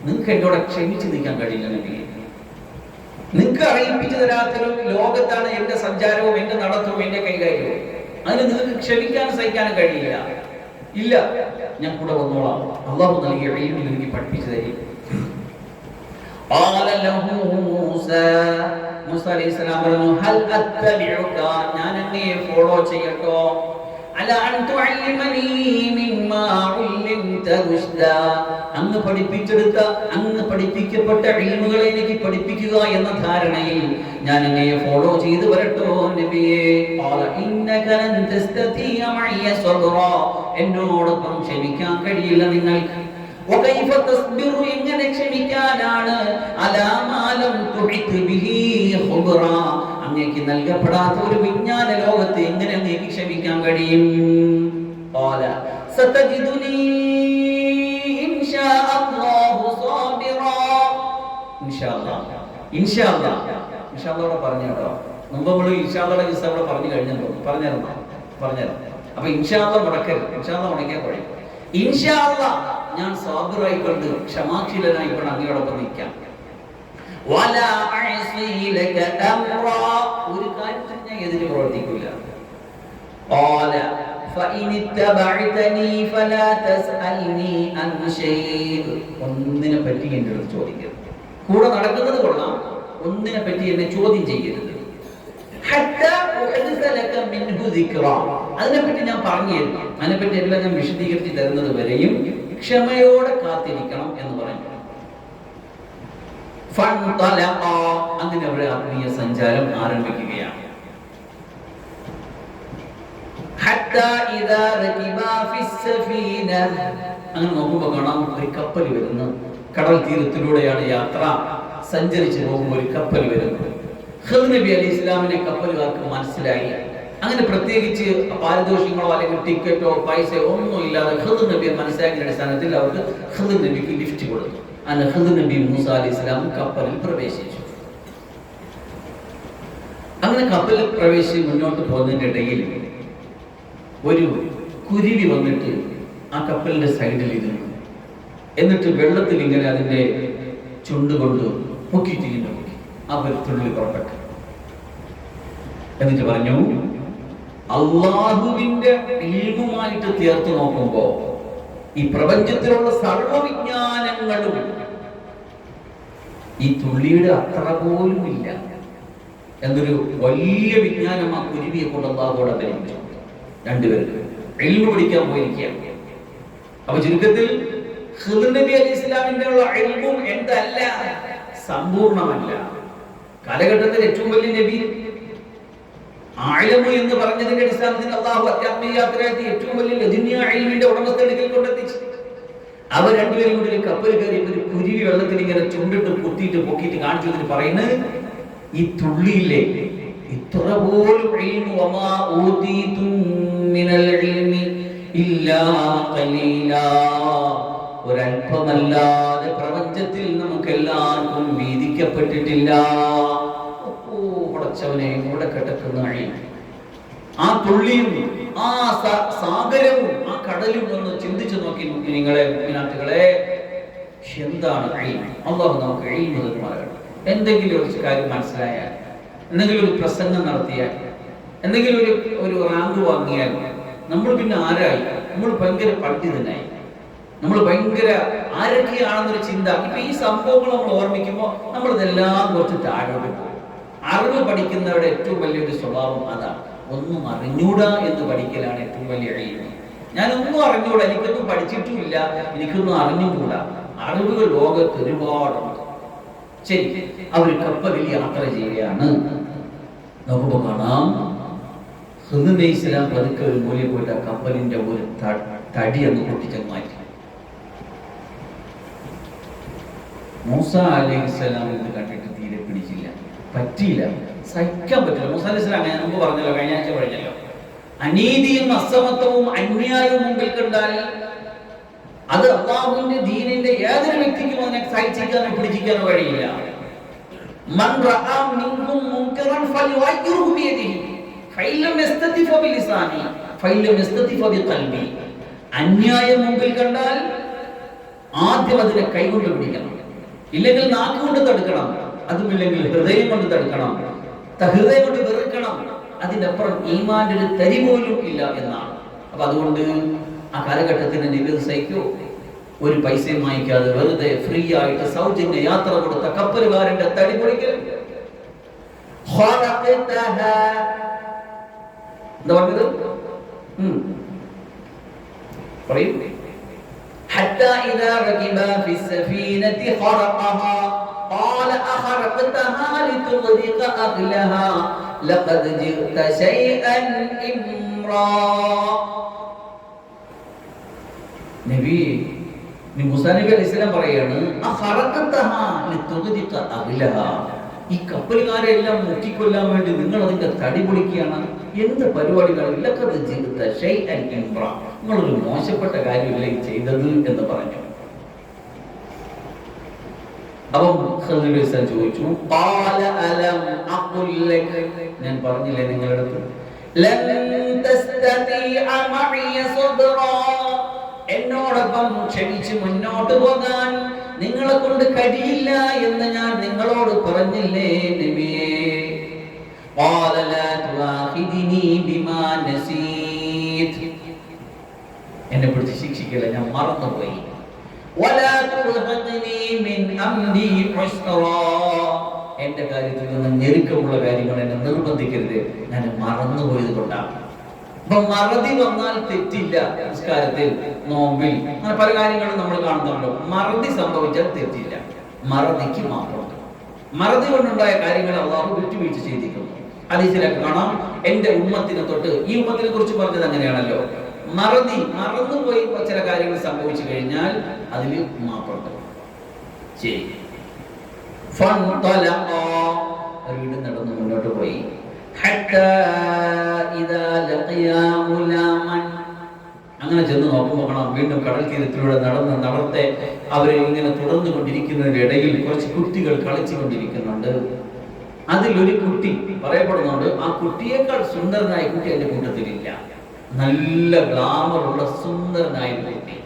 Speaker 1: നിങ്ങൾക്ക് എന്നോട് ക്ഷമിച്ചു നിൽക്കാൻ കഴിയില്ല നബിയെ. നിങ്ങൾക്ക് അറിയിപ്പിച്ചു തരാത്തൊരു ലോകത്താണ് എന്റെ സഞ്ചാരവും എന്റെ നടത്തവും എന്റെ കൈകാര്യവും. അതിന് നിങ്ങൾക്ക് ക്ഷമിക്കാനും സഹിക്കാനും കഴിയില്ല. ഇല്ല, ഞാൻ കൂടെ വന്നോളാം. അല്ലാഹു നൽകിയ ഇൽമു എനിക്ക് പഠിപ്പിച്ചു തരും. മൂസ അലൈഹിസ്സലാം പറഞ്ഞു, ഹൽ അത്തബിഉക, ഞാൻ അങ്ങയെ ഫോളോ ചെയ്യട്ടോ? അലാ അൻ തുഅല്ലിമനി മിമ്മാ ഉല്ലിംത റുശ്ദാ, അങ്ങ് പഠിപ്പിച്ചെടുത്ത, അങ്ങ് പഠിപ്പിക്കപ്പെട്ട ഇൽമുകളെ എനിക്ക് പഠിപ്പിക്കുക എന്ന ധാരണയിൽ ഞാൻ അങ്ങയെ ഫോളോ ചെയ്തു വരട്ടോ നബിയേ? ഖാല ഇന്നക ലൻ തസ്തതിയ മഇയ സബ്റാ, എന്നോടൊപ്പം ക്ഷമിക്കാൻ കഴിയില്ല നിങ്ങൾക്ക്. വകൈഫ തസ്ബിറു എങ്ങനെ ക്ഷമിക്കാനാണ് അലാ മാ ലം തുഹിത് ബിഹി ഖുബ്റ അങ്ങേക്ക് നൽകപ്പെടാത്ത ഒരു വിജ്ഞാന ലോകത്തെ എങ്ങനെ അങ്ങേക്ക് ക്ഷമിക്കാൻ കഴിയും? ഖാല സതജിദുനി ഇൻഷാ അല്ലാഹു സാബിറാ ഇൻഷാ അല്ലാഹ് ഇൻഷാ അല്ലാഹ് ഇൻഷാ അല്ലാഹ് പറഞ്ഞു കേട്ടോ. മുമ്പ് നമ്മൾ ഇൻഷാ അല്ലാഹ് കിസ്സ അവിടെ പറഞ്ഞു കഴിഞ്ഞല്ലോ. പറഞ്ഞുതരാം. അപ്പൊ ഇൻഷാ അല്ലാഹ് മുടക്കരുത്. ഇൻഷാ അല്ലാഹ് മുടക്കിയാൽ കുഴയും. ഇൻഷാ അല്ലാഹ് ഞാൻ സാബിറായിക്കൊണ്ട് ക്ഷമാശീലനായിക്കൊണ്ട് അങ്ങയോടൊപ്പം നിൽക്കാം. വലാ അഅസി ലക അംറാ ഒരു കാര്യത്തിൽ ഞാൻ എതിര് പ്രവർത്തിക്കില്ല. ഖാല ഫഇൻ ഇത്തബഅതനി ഫലാ തസ്അൽനി അൻ ഷൈഇ ഒന്നിനെ പറ്റി എന്നോട് ചോദിക്കരുത്. കൂടെ നടക്കുന്നത് കൊള്ളാം, ഒന്നിനെ പറ്റി എന്നെ ചോദ്യം ചെയ്യരുത്. ഹത്താ ഉഹദിസ ലക മിൻഹു ദിക്റ അതിനെപ്പറ്റി ഞാൻ പറഞ്ഞു തരും, അതിനെപ്പറ്റി എല്ലാം ഞാൻ വിശദീകരിച്ച് തരുന്നത് വരെയും ക്ഷമയോടെ കാത്തിരിക്കണം എന്ന് പറഞ്ഞു. അങ്ങനെ അവരുടെ ആത്മീയ സഞ്ചാരം ആരംഭിക്കുകയാണ്. അങ്ങനെ നോക്കുമ്പോ കാണാം ഒരു കപ്പൽ വരുന്നു. കടൽ തീരത്തിലൂടെയാണ് യാത്ര. സഞ്ചരിച്ചു പോകുമ്പോൾ ഒരു കപ്പൽ വരുന്നു. ഖിദ്ർ നബി അലൈഹി ഇസ്ലാമിനെ കപ്പലുകാർക്ക് മനസ്സിലായി. അങ്ങനെ പ്രത്യേകിച്ച് പാരിതോഷികങ്ങളോ അല്ലെങ്കിൽ ടിക്കറ്റോ പൈസയോ ഒന്നും ഇല്ലാതെ ഖിദ്ർ നബിയെ മനസ്സിലാക്കിയ അടിസ്ഥാനത്തിൽ അവർക്ക് ഖിദ്ർ നബിക്ക് ലിഫ്റ്റ് കൊടുത്തു. അങ്ങനെ ഖിദ്ർ നബി മൂസ അലൈഹി ഇസ്ലാം കപ്പലിൽ പ്രവേശിച്ചു. അങ്ങനെ കപ്പലിൽ പ്രവേശിച്ച് മുന്നോട്ട് പോകുന്നതിന്റെ ഇടയിൽ ഒരു കുരുവി വന്നിട്ട് ആ കപ്പലിന്റെ സൈഡിൽ ഇരുന്നു. എന്നിട്ട് വെള്ളത്തിൽ ഇങ്ങനെ അതിന്റെ ചുണ്ടുകൊണ്ട് പൊക്കിയിട്ടിങ്ങനെ നോക്കി. ആ തുള്ളി പുറപ്പെട്ടു. എന്നിട്ട് പറഞ്ഞു, അള്ളാഹുവിന്റെ ഇൽമുമായിട്ട് ചേർത്ത് നോക്കുമ്പോ ഈ പ്രപഞ്ചത്തിലുള്ള സർവവിജ്ഞാനങ്ങളും ഈ തുള്ളിയുടെ അത്ര പോലും ഇല്ല എന്നൊരു വലിയ വിജ്ഞാനം ആ കുരുവിയെ കൊണ്ട് അള്ളാഹുവോട് അവതരിപ്പിച്ചു. രണ്ടുപേർക്ക് ഇൽമു പഠിക്കാൻ പോയിരിക്കുകയാണ്. അപ്പൊ ചുരുക്കത്തിൽ ഖിദ്ർ നബി അലൈഹി ഇസ്ലാമിന്റെ ഉള്ള ഇൽമും എന്തല്ല, സമ്പൂർണ്ണമല്ല. കാലഘട്ടത്തിൽ ഏറ്റവും വലിയ നബി ആലമു എന്ന് പറഞ്ഞതിന്റെ അടിസ്ഥാനത്തിൽ അള്ളാഹു അത്യാത്മീയ യാത്രയാക്കി ഏറ്റവും വലിയ ലദുന്യ ഇൽമിന്റെ ഉടമസ്ഥയിലേക്ക് കൊണ്ടെത്തിച്ചു. അവർ രണ്ടുപേരും കൂടി ഒരു കപ്പൽ കയറി ഒരു കുരുവി വെള്ളത്തിൽ ഇങ്ങനെ ചുണ്ടിട്ട് കുത്തിയിട്ട് പൊക്കിയിട്ട് കാണിച്ചു എന്ന് പറയുന്നത് ഈ തുള്ളിയില്ലേ ഇത്ര പോലും ഇൽമു വമാ ഊതീതും മിനൽ ഇൽമി ഇല്ലാ ഖലീലാ ഒരൽപ്പമല്ലാതെ പ്രപഞ്ചത്തിൽ നമുക്ക് എല്ലാവർക്കും വീതിക്കപ്പെട്ടിട്ടില്ല. പടച്ചവനെ ഇവിടെ കിടക്കുന്ന ആ തുള്ളിയും ആ സാഗരവും ആ കടലും ഒന്ന് ചിന്തിച്ചു നോക്കി നിങ്ങളെ നാട്ടുകളെ എന്താണ് അല്ലാഹു നമുക്ക് ഇൽമു തരുമാറാകട്ടെ. എന്തെങ്കിലും ഒരു കാര്യം മനസ്സിലായാൽ, എന്തെങ്കിലും ഒരു പ്രസംഗം നടത്തിയാൽ, എന്തെങ്കിലും ഒരു റാങ്ക് വാങ്ങിയാൽ നമ്മൾ പിന്നെ ആരായി? നമ്മൾ ഭയങ്കര പണ്ഡിതനായി, നമ്മൾ ഭയങ്കര ആരൊക്കെയാണെന്നൊരു ചിന്ത. ഇപ്പൊ ഈ സംഭവങ്ങൾ നമ്മൾ ഓർമ്മിക്കുമ്പോൾ നമ്മൾ ഇതെല്ലാം കുറച്ച് താഴോട്ട് പോകും. അറിവ് പഠിക്കുന്നവരുടെ ഏറ്റവും വലിയൊരു സ്വഭാവം അതാണ്. ഒന്നും അറിഞ്ഞൂടാ എന്ന് പഠിക്കലാണ് ഏറ്റവും വലിയ ഇൽമ്. ഞാനൊന്നും അറിഞ്ഞൂടാ, എനിക്കൊന്നും പഠിച്ചിട്ടുമില്ല, എനിക്കൊന്നും അറിഞ്ഞുകൂടാ. അറിവുകൾ ലോകത്ത് ഒരുപാടുണ്ട്. ശരി, അവർ കപ്പലിൽ യാത്ര ചെയ്യുകയാണ്. നോക്കുമ്പോ കാണാം ഖിദ്ർ നബി ഇസ്ലാം പതുക്കെ ഒരു മൂലയിൽ പോയിട്ട് ആ കപ്പലിന്റെ ഒരു തടി അങ്ങ് പൊട്ടിച്ചങ്ങ് മാറ്റി. മൂസ അലൈഹിസ്സലാം ഇത് കണ്ടിട്ട് തീരെ പിടിച്ചില്ല, പറ്റിയില്ല, സഹിക്കാൻ പറ്റില്ല. മൂസ അലൈഹിസ്സലാം ഞാൻ മുമ്പ് പറഞ്ഞല്ലോ, കഴിഞ്ഞ ആഴ്ച പറഞ്ഞല്ലോ, അനീതിയും അസമത്വവും അന്യായവും മുമ്പിൽ കണ്ടാൽ അത് അല്ലാഹുവിന്റെ ദീനിന്റെ ഏതൊരു വ്യക്തിക്കും അതിനെ സഹിക്കാനോ പിടിച്ചിരിക്കാനോ കഴിയില്ല. മൻ റഅ മിൻകും മുൻകറൻ ഫലിയുഗ്യിറുഹു ബിയദിഹി ഫഇല്ലം യസ്തതി ഫബിലിസാനി ഫഇല്ലം യസ്തതി ഫബിഖൽബി. അന്യായം മുമ്പിൽ കണ്ടാൽ ആദ്യം അതിനെ കൈകൊണ്ട് പിടിക്കണം, ഇല്ലെങ്കിൽ നാക്കുകൊണ്ട് തടുക്കണം, അതുമില്ലെങ്കിൽ ഹൃദയം കൊണ്ട് തടുക്കണം, ഹൃദയം കൊണ്ട് വെറുക്കണം. അതിന്റെ അപ്പുറം ഈമാന്റെ ഒരു തരി പോലും ഇല്ല എന്നാണ്. അപ്പൊ അതുകൊണ്ട് ആ കാലഘട്ടത്തിന് നിബിധ സഹിക്കോ ഒരു പൈസയും വാങ്ങിക്കാതെ വെറുതെ ഫ്രീ ആയിട്ട് സൗജന്യ യാത്ര കൊടുത്ത കപ്പലുകാരന്റെ തടി പൊളിക്കൽ. എന്താ പറഞ്ഞത്? പറയൂ. حتى إذا ركبا في السفينة خرقها قال أخرقتها لتغرق أهلها لقد جئت شيئا إمرا. നബി മൂസാ നബി അലൈഹി സ്വലാം പറയാണ്, ഈ കപ്പലുകാരെ എല്ലാം മുക്കിക്കൊല്ലാൻ വേണ്ടി നിങ്ങൾ അതിന്റെ തടി പൊളിക്കുകയാണ്, എന്ത് പരിപാടികളാണ്, നിങ്ങളൊരു മോശപ്പെട്ട കാര്യമില്ല ചെയ്തത് എന്ന് പറഞ്ഞു. അപ്പം ചോദിച്ചു, ഞാൻ പറഞ്ഞില്ലേ നിങ്ങളുടെ അടുത്ത് എന്നോടൊപ്പം ക്ഷമിച്ച് മുന്നോട്ട് പോകാൻ നിങ്ങളെ കൊണ്ട് കഴിയില്ല എന്ന് ഞാൻ നിങ്ങളോട് പറഞ്ഞില്ലേ നബിയേ? എന്നെ പിടിച്ച് ശിക്ഷിക്കില്ല, ഞാൻ മറന്നുപോയി. എന്റെ കാര്യത്തിൽ നിന്ന് ഞെരുക്കമുള്ള കാര്യങ്ങൾ എന്നെ നിർബന്ധിക്കരുത്, ഞാൻ മറന്നുപോയത് കൊണ്ടാണ്. അപ്പൊ മറതി വന്നാൽ തെറ്റില്ല. സംസ്കാരത്തിൽ, നോമ്പിൽ, അങ്ങനെ പല കാര്യങ്ങളും നമ്മൾ കാണുന്നുണ്ടല്ലോ. മറതി സംഭവിച്ചാൽ തെറ്റില്ല, മറതിക്ക് മാത്രം. മറതി കൊണ്ടുണ്ടായ കാര്യങ്ങൾ അള്ളാഹു വിട്ടുവീഴ്ച ചെയ്തിരിക്കുന്നു. ഹദീസിലൊക്കെ കാണാം, എന്റെ ഉമ്മത്തിനെ തൊട്ട്, ഈ ഉമ്മത്തിനെ കുറിച്ച് പറഞ്ഞത് അങ്ങനെയാണല്ലോ, മറന്നുപോയി ചില കാര്യങ്ങൾ സംഭവിച്ചു കഴിഞ്ഞാൽ അതിൽ മാപ്പുണ്ട്. ശരി, വീണ്ടും നടന്ന് മുന്നോട്ട് പോയി. അങ്ങനെ ചെന്ന് നോക്കുമ്പോൾ കാണാം, വീണ്ടും കടൽ തീരത്തിലൂടെ നടത്തെ അവരെ ഇങ്ങനെ തുടർന്നു കൊണ്ടിരിക്കുന്നതിന്റെ ഇടയിൽ കുറച്ച് കുട്ടികൾ കളിച്ചുകൊണ്ടിരിക്കുന്നുണ്ട്. അതിലൊരു കുട്ടി പറയപ്പെടുന്നുണ്ട്, ആ കുട്ടിയേക്കാൾ സുന്ദരനായ കുട്ടി എന്റെ കൂട്ടത്തിലില്ല. നല്ല ഗ്ലാമറുള്ള സുന്ദരനായ കുട്ടി.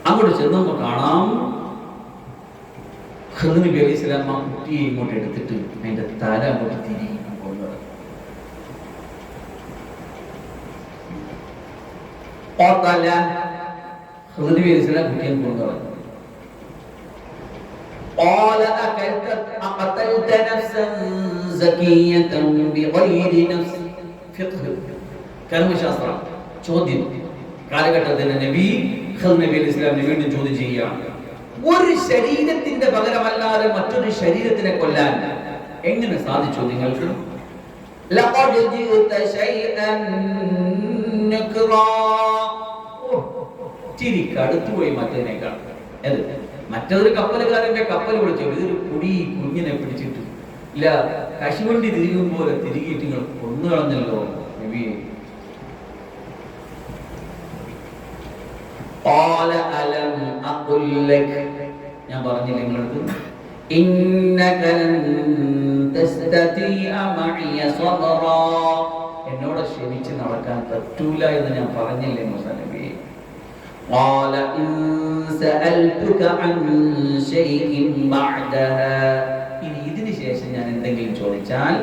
Speaker 1: അങ്ങോട്ട് ചെന്നപ്പോ കാണാം, ഖിദ്ർ നബി അലൈഹി സ്വലാം ആ കുട്ടിയെ ഇങ്ങോട്ട് എടുത്തിട്ട് അതിന്റെ തല അങ്ങോട്ട് തിരികെ കൊണ്ടുവന്നു. ഖിദ്ർ നബി അലൈഹി സ്വലാം കുട്ടിയെ കൊണ്ടുവന്നു. قال أقتلت نفسا زكية بغير نفس. കർമ്മശാസ്ത്രം ചോദ്യം. കാലഘട്ടത്തിന് നബി ഖിദ്ർ നബി അലൈഹി സ്വലാമിനെ വീണ്ടും ചോദ്യം ചെയ്യുകയാണ്. ഒരു ശരീരത്തിന്റെ പകരമല്ലാതെ മറ്റൊരു ശരീരത്തിനെ കൊല്ലാൻ എങ്ങനെ സാധിച്ചു നിങ്ങൾക്ക്? അടുത്തുപോയി മറ്റതിനേക്കാൾ. മറ്റൊരു കപ്പലുകാരന്റെ കപ്പൽ വിളിച്ചു, ഇതൊരു കുഞ്ഞിനെ പിടിച്ചിട്ട് ഇല്ല, കശുവണ്ടി തിരികും പോലെ തിരികിയിട്ട് നിങ്ങൾ കൊന്നു കളഞ്ഞല്ലോ നബിയെ. ഞാൻ പറഞ്ഞില്ല നിങ്ങൾക്ക്, എന്നോട് ക്ഷമിച്ച് നടക്കാൻ പറ്റൂല എന്ന് ഞാൻ പറഞ്ഞില്ലേ മൂസാ നബിയെ? ഇനി ഇതിന് ശേഷം ഞാൻ എന്തെങ്കിലും ചോദിച്ചാൽ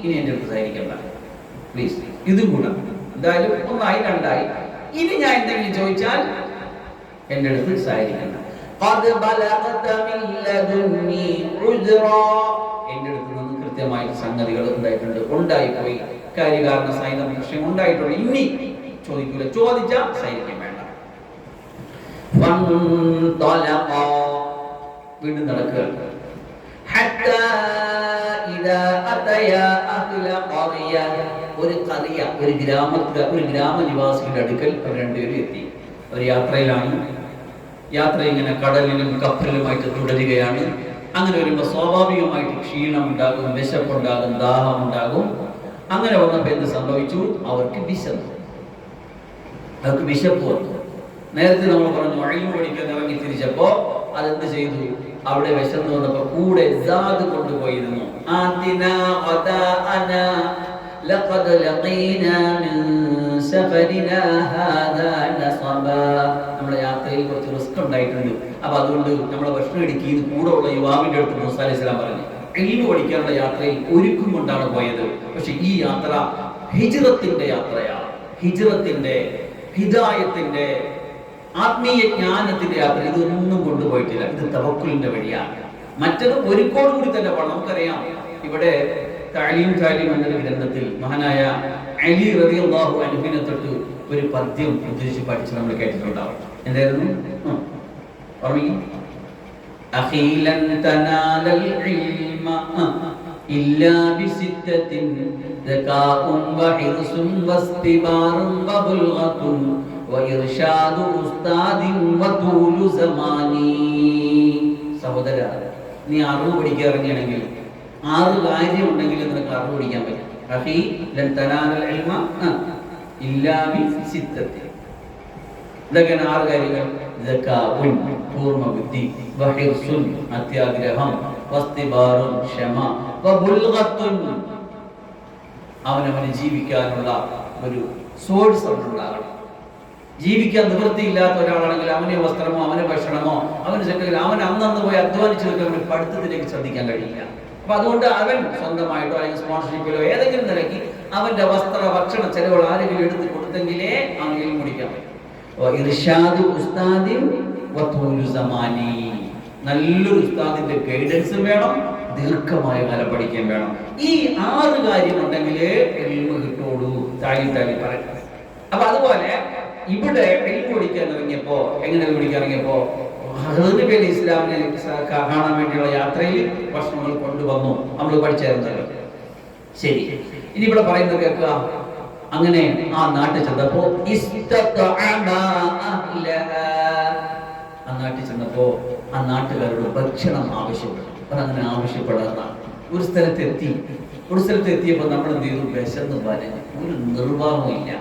Speaker 1: ഇനി എന്റെ അടുത്ത് സഹകരിക്കണ്ട പ്ലീസ്. ഇതും കൂടെ എന്തായാലും ഒന്നായി രണ്ടായി. ഇനി ഞാൻ എന്തെങ്കിലും ചോദിച്ചാൽ എന്റെ അടുത്ത് സഹകരിക്കണ്ട. എന്റെ അടുത്ത് നിന്ന് കൃത്യമായ സംഗതികൾ ഉണ്ടായിപ്പോയി, കാര്യകാരണ സൈന വിഷയം ഉണ്ടായിട്ടുണ്ട്. ഇനി ചോദിക്കൂല, ചോദിച്ചാൽ സഹകരിക്കാൻ വേണ്ട. വീണ്ടും നടക്കുക. ഒരു ഗ്രാമനിവാസികളുടെ അടുക്കൽ അവർ രണ്ടുപേരും എത്തി. ഒരു യാത്രയിലാണ്. യാത്ര ഇങ്ങനെ കടലിലും കപ്പലിലുമായിട്ട് തുടരുകയാണ്. അങ്ങനെ വരുമ്പോൾ സ്വാഭാവികമായിട്ട് ക്ഷീണം ഉണ്ടാകും, വിശപ്പുണ്ടാകും, ദാഹം ഉണ്ടാകും. അങ്ങനെ വന്നപ്പോൾ എന്ത് സംഭവിച്ചു? അവർക്ക് വിശപ്പ് വന്നു. നേരത്തെ നമ്മൾ പറഞ്ഞു അഴിമ പഠിക്കാൻ ഇറങ്ങി തിരിച്ചപ്പോ അതെന്ത് ചെയ്തു? അവിടെ വിശന്ന് വന്നപ്പോ കൂടെ സാദ് കൊണ്ടുപോയിരുന്നു. നമ്മുടെ യാത്രയിൽ കുറച്ച് റിസ്ക് ഉണ്ടായിട്ടുണ്ട്. അപ്പൊ അതുകൊണ്ട് നമ്മളെ ഭക്ഷണം ഇടിക്കുന്നത് കൂടെ ഉള്ള യുവാവിന്റെ അടുത്ത് മൂസാ അലൈഹി സ്വലാം പറഞ്ഞു, ഇൽമു പഠിക്കാനുള്ള യാത്രയിൽ ഒരുക്കം കൊണ്ടാണ് പോയത്. പക്ഷെ ഈ യാത്ര ഹിജ്റത്തിന്റെ യാത്രയാണ്. ഹിജ്റത്തിന്റെ, ഹിദായത്തിന്റെ, ആത്മീയ ജ്ഞാനത്തിന്റെ യാത്ര. ഇതൊന്നും കൊണ്ടുപോയിട്ടില്ല. ഇത് തവക്കുലിന്റെ വഴിയാണ്. മറ്റത് ഒരുക്കോട് കൂടി തന്നെ പോകണം. നമുക്കറിയാം, ഇവിടെ തഅലീം എന്നൊരു ഗ്രന്ഥത്തിൽ മഹാനായ അലി റളിയല്ലാഹു അൻഹുവിനെ തൊട്ട് ഒരു പദ്യം ഉദ്ധരിച്ച് പഠിച്ച് നമ്മൾ കേട്ടിട്ടുണ്ടാവും. എന്തായിരുന്നു? ഓർമ്മിക്കും. അഖീലൻ തനാലൽ ഇൽമ ഇല്ലാ ബിസിത്തത്തിൻ ദകാഉൻ വഹിർസുൻ വസ്തിബാറുൻ വബുൽഗത്തുൻ വഇർഷാദു ഉസ്താദിൻ വതൂലു സമാനി. സഹോദരാ, നീ അറിവ് പഠിക്കാൻ ഇറങ്ങിയാണെങ്കിൽ 6 കാര്യം ഉണ്ടെങ്കിൽ നിനക്ക് അറിവ് പഠിക്കാൻ പറ്റും. അഖീ ലൻ തനാലൽ ഇൽമ ഇല്ലാ ബിസിത്തത്തി. ഇതൊക്കെയാണ് 6 കാര്യങ്ങൾ. സകാഉൻ പൂർണ്ണ ബുദ്ധി, വഹിർസുൻ അത്യാഗ്രഹം, വസ്തിബാറുൻ ക്ഷമ, വബുൽഗത്തുൻ അവനവന് ജീവിക്കാനുള്ള ഒരു സോഴ്സ് ഉണ്ടാകണം. ജീവിക്കാൻ നിവൃത്തിയില്ലാത്ത ഒരാളാണെങ്കിൽ അവന് വസ്ത്രമോ അവന് ഭക്ഷണമോ അവന് സെറ്റിൽ അവൻ അന്നന്ന് പോയി അധ്വാനിച്ചെടുക്കാൻ അവന് പഠിത്തത്തിലേക്ക് ശ്രദ്ധിക്കാൻ കഴിയില്ല. അപ്പൊ അതുകൊണ്ട് അവൻ സ്വന്തമായിട്ടോ അല്ലെങ്കിൽ സ്പോൺസർഷിപ്പിലോ ഏതെങ്കിലും നിലയ്ക്ക് അവന്റെ വസ്ത്ര ഭക്ഷണ ചെലവുകൾ ആരെങ്കിലും എടുത്ത് കൊടുത്തെങ്കിലേ അവനെങ്കിലും മുടിക്കാൻ പറ്റും. നല്ലൊരു ഉസ്താദിന്റെ ഗൈഡൻസ് വേണം, ദീർഘമായ കാലം പഠിക്കാൻ വേണം. ഈ 6 കാര്യം ഉണ്ടെങ്കിലേ എൽമ് കിട്ടുള്ളൂ. താഴി പറയാം. അപ്പൊ അതുപോലെ ഇവിടെ എൽമ് പഠിക്കാൻ ഇറങ്ങിയപ്പോ എങ്ങനെ പഠിക്കാൻ ഇറങ്ങിയപ്പോ നബി അലൈഹി ഇസ്ലാമിനെ കാണാൻ വേണ്ടിയുള്ള യാത്രയിൽ ഭക്ഷണങ്ങൾ കൊണ്ടുവന്നു. നമ്മൾ പഠിച്ചായിരുന്നല്ലോ. ശരി, ഇനി ഇവിടെ പറയുന്നത് കേൾക്കുക. അങ്ങനെ ആ നാട്ടിൽ ചെന്നപ്പോ ആ നാട്ടുകാരോട് ഭക്ഷണം ആവശ്യപ്പെട്ടു. അങ്ങനെ ആവശ്യപ്പെടാതാണ്. ഒരു സ്ഥലത്തെത്തിയപ്പോൾ നമ്മൾ എന്ത് ചെയ്തു? വിശന്ന് പറഞ്ഞ് ഒരു നിർവാഹമില്ല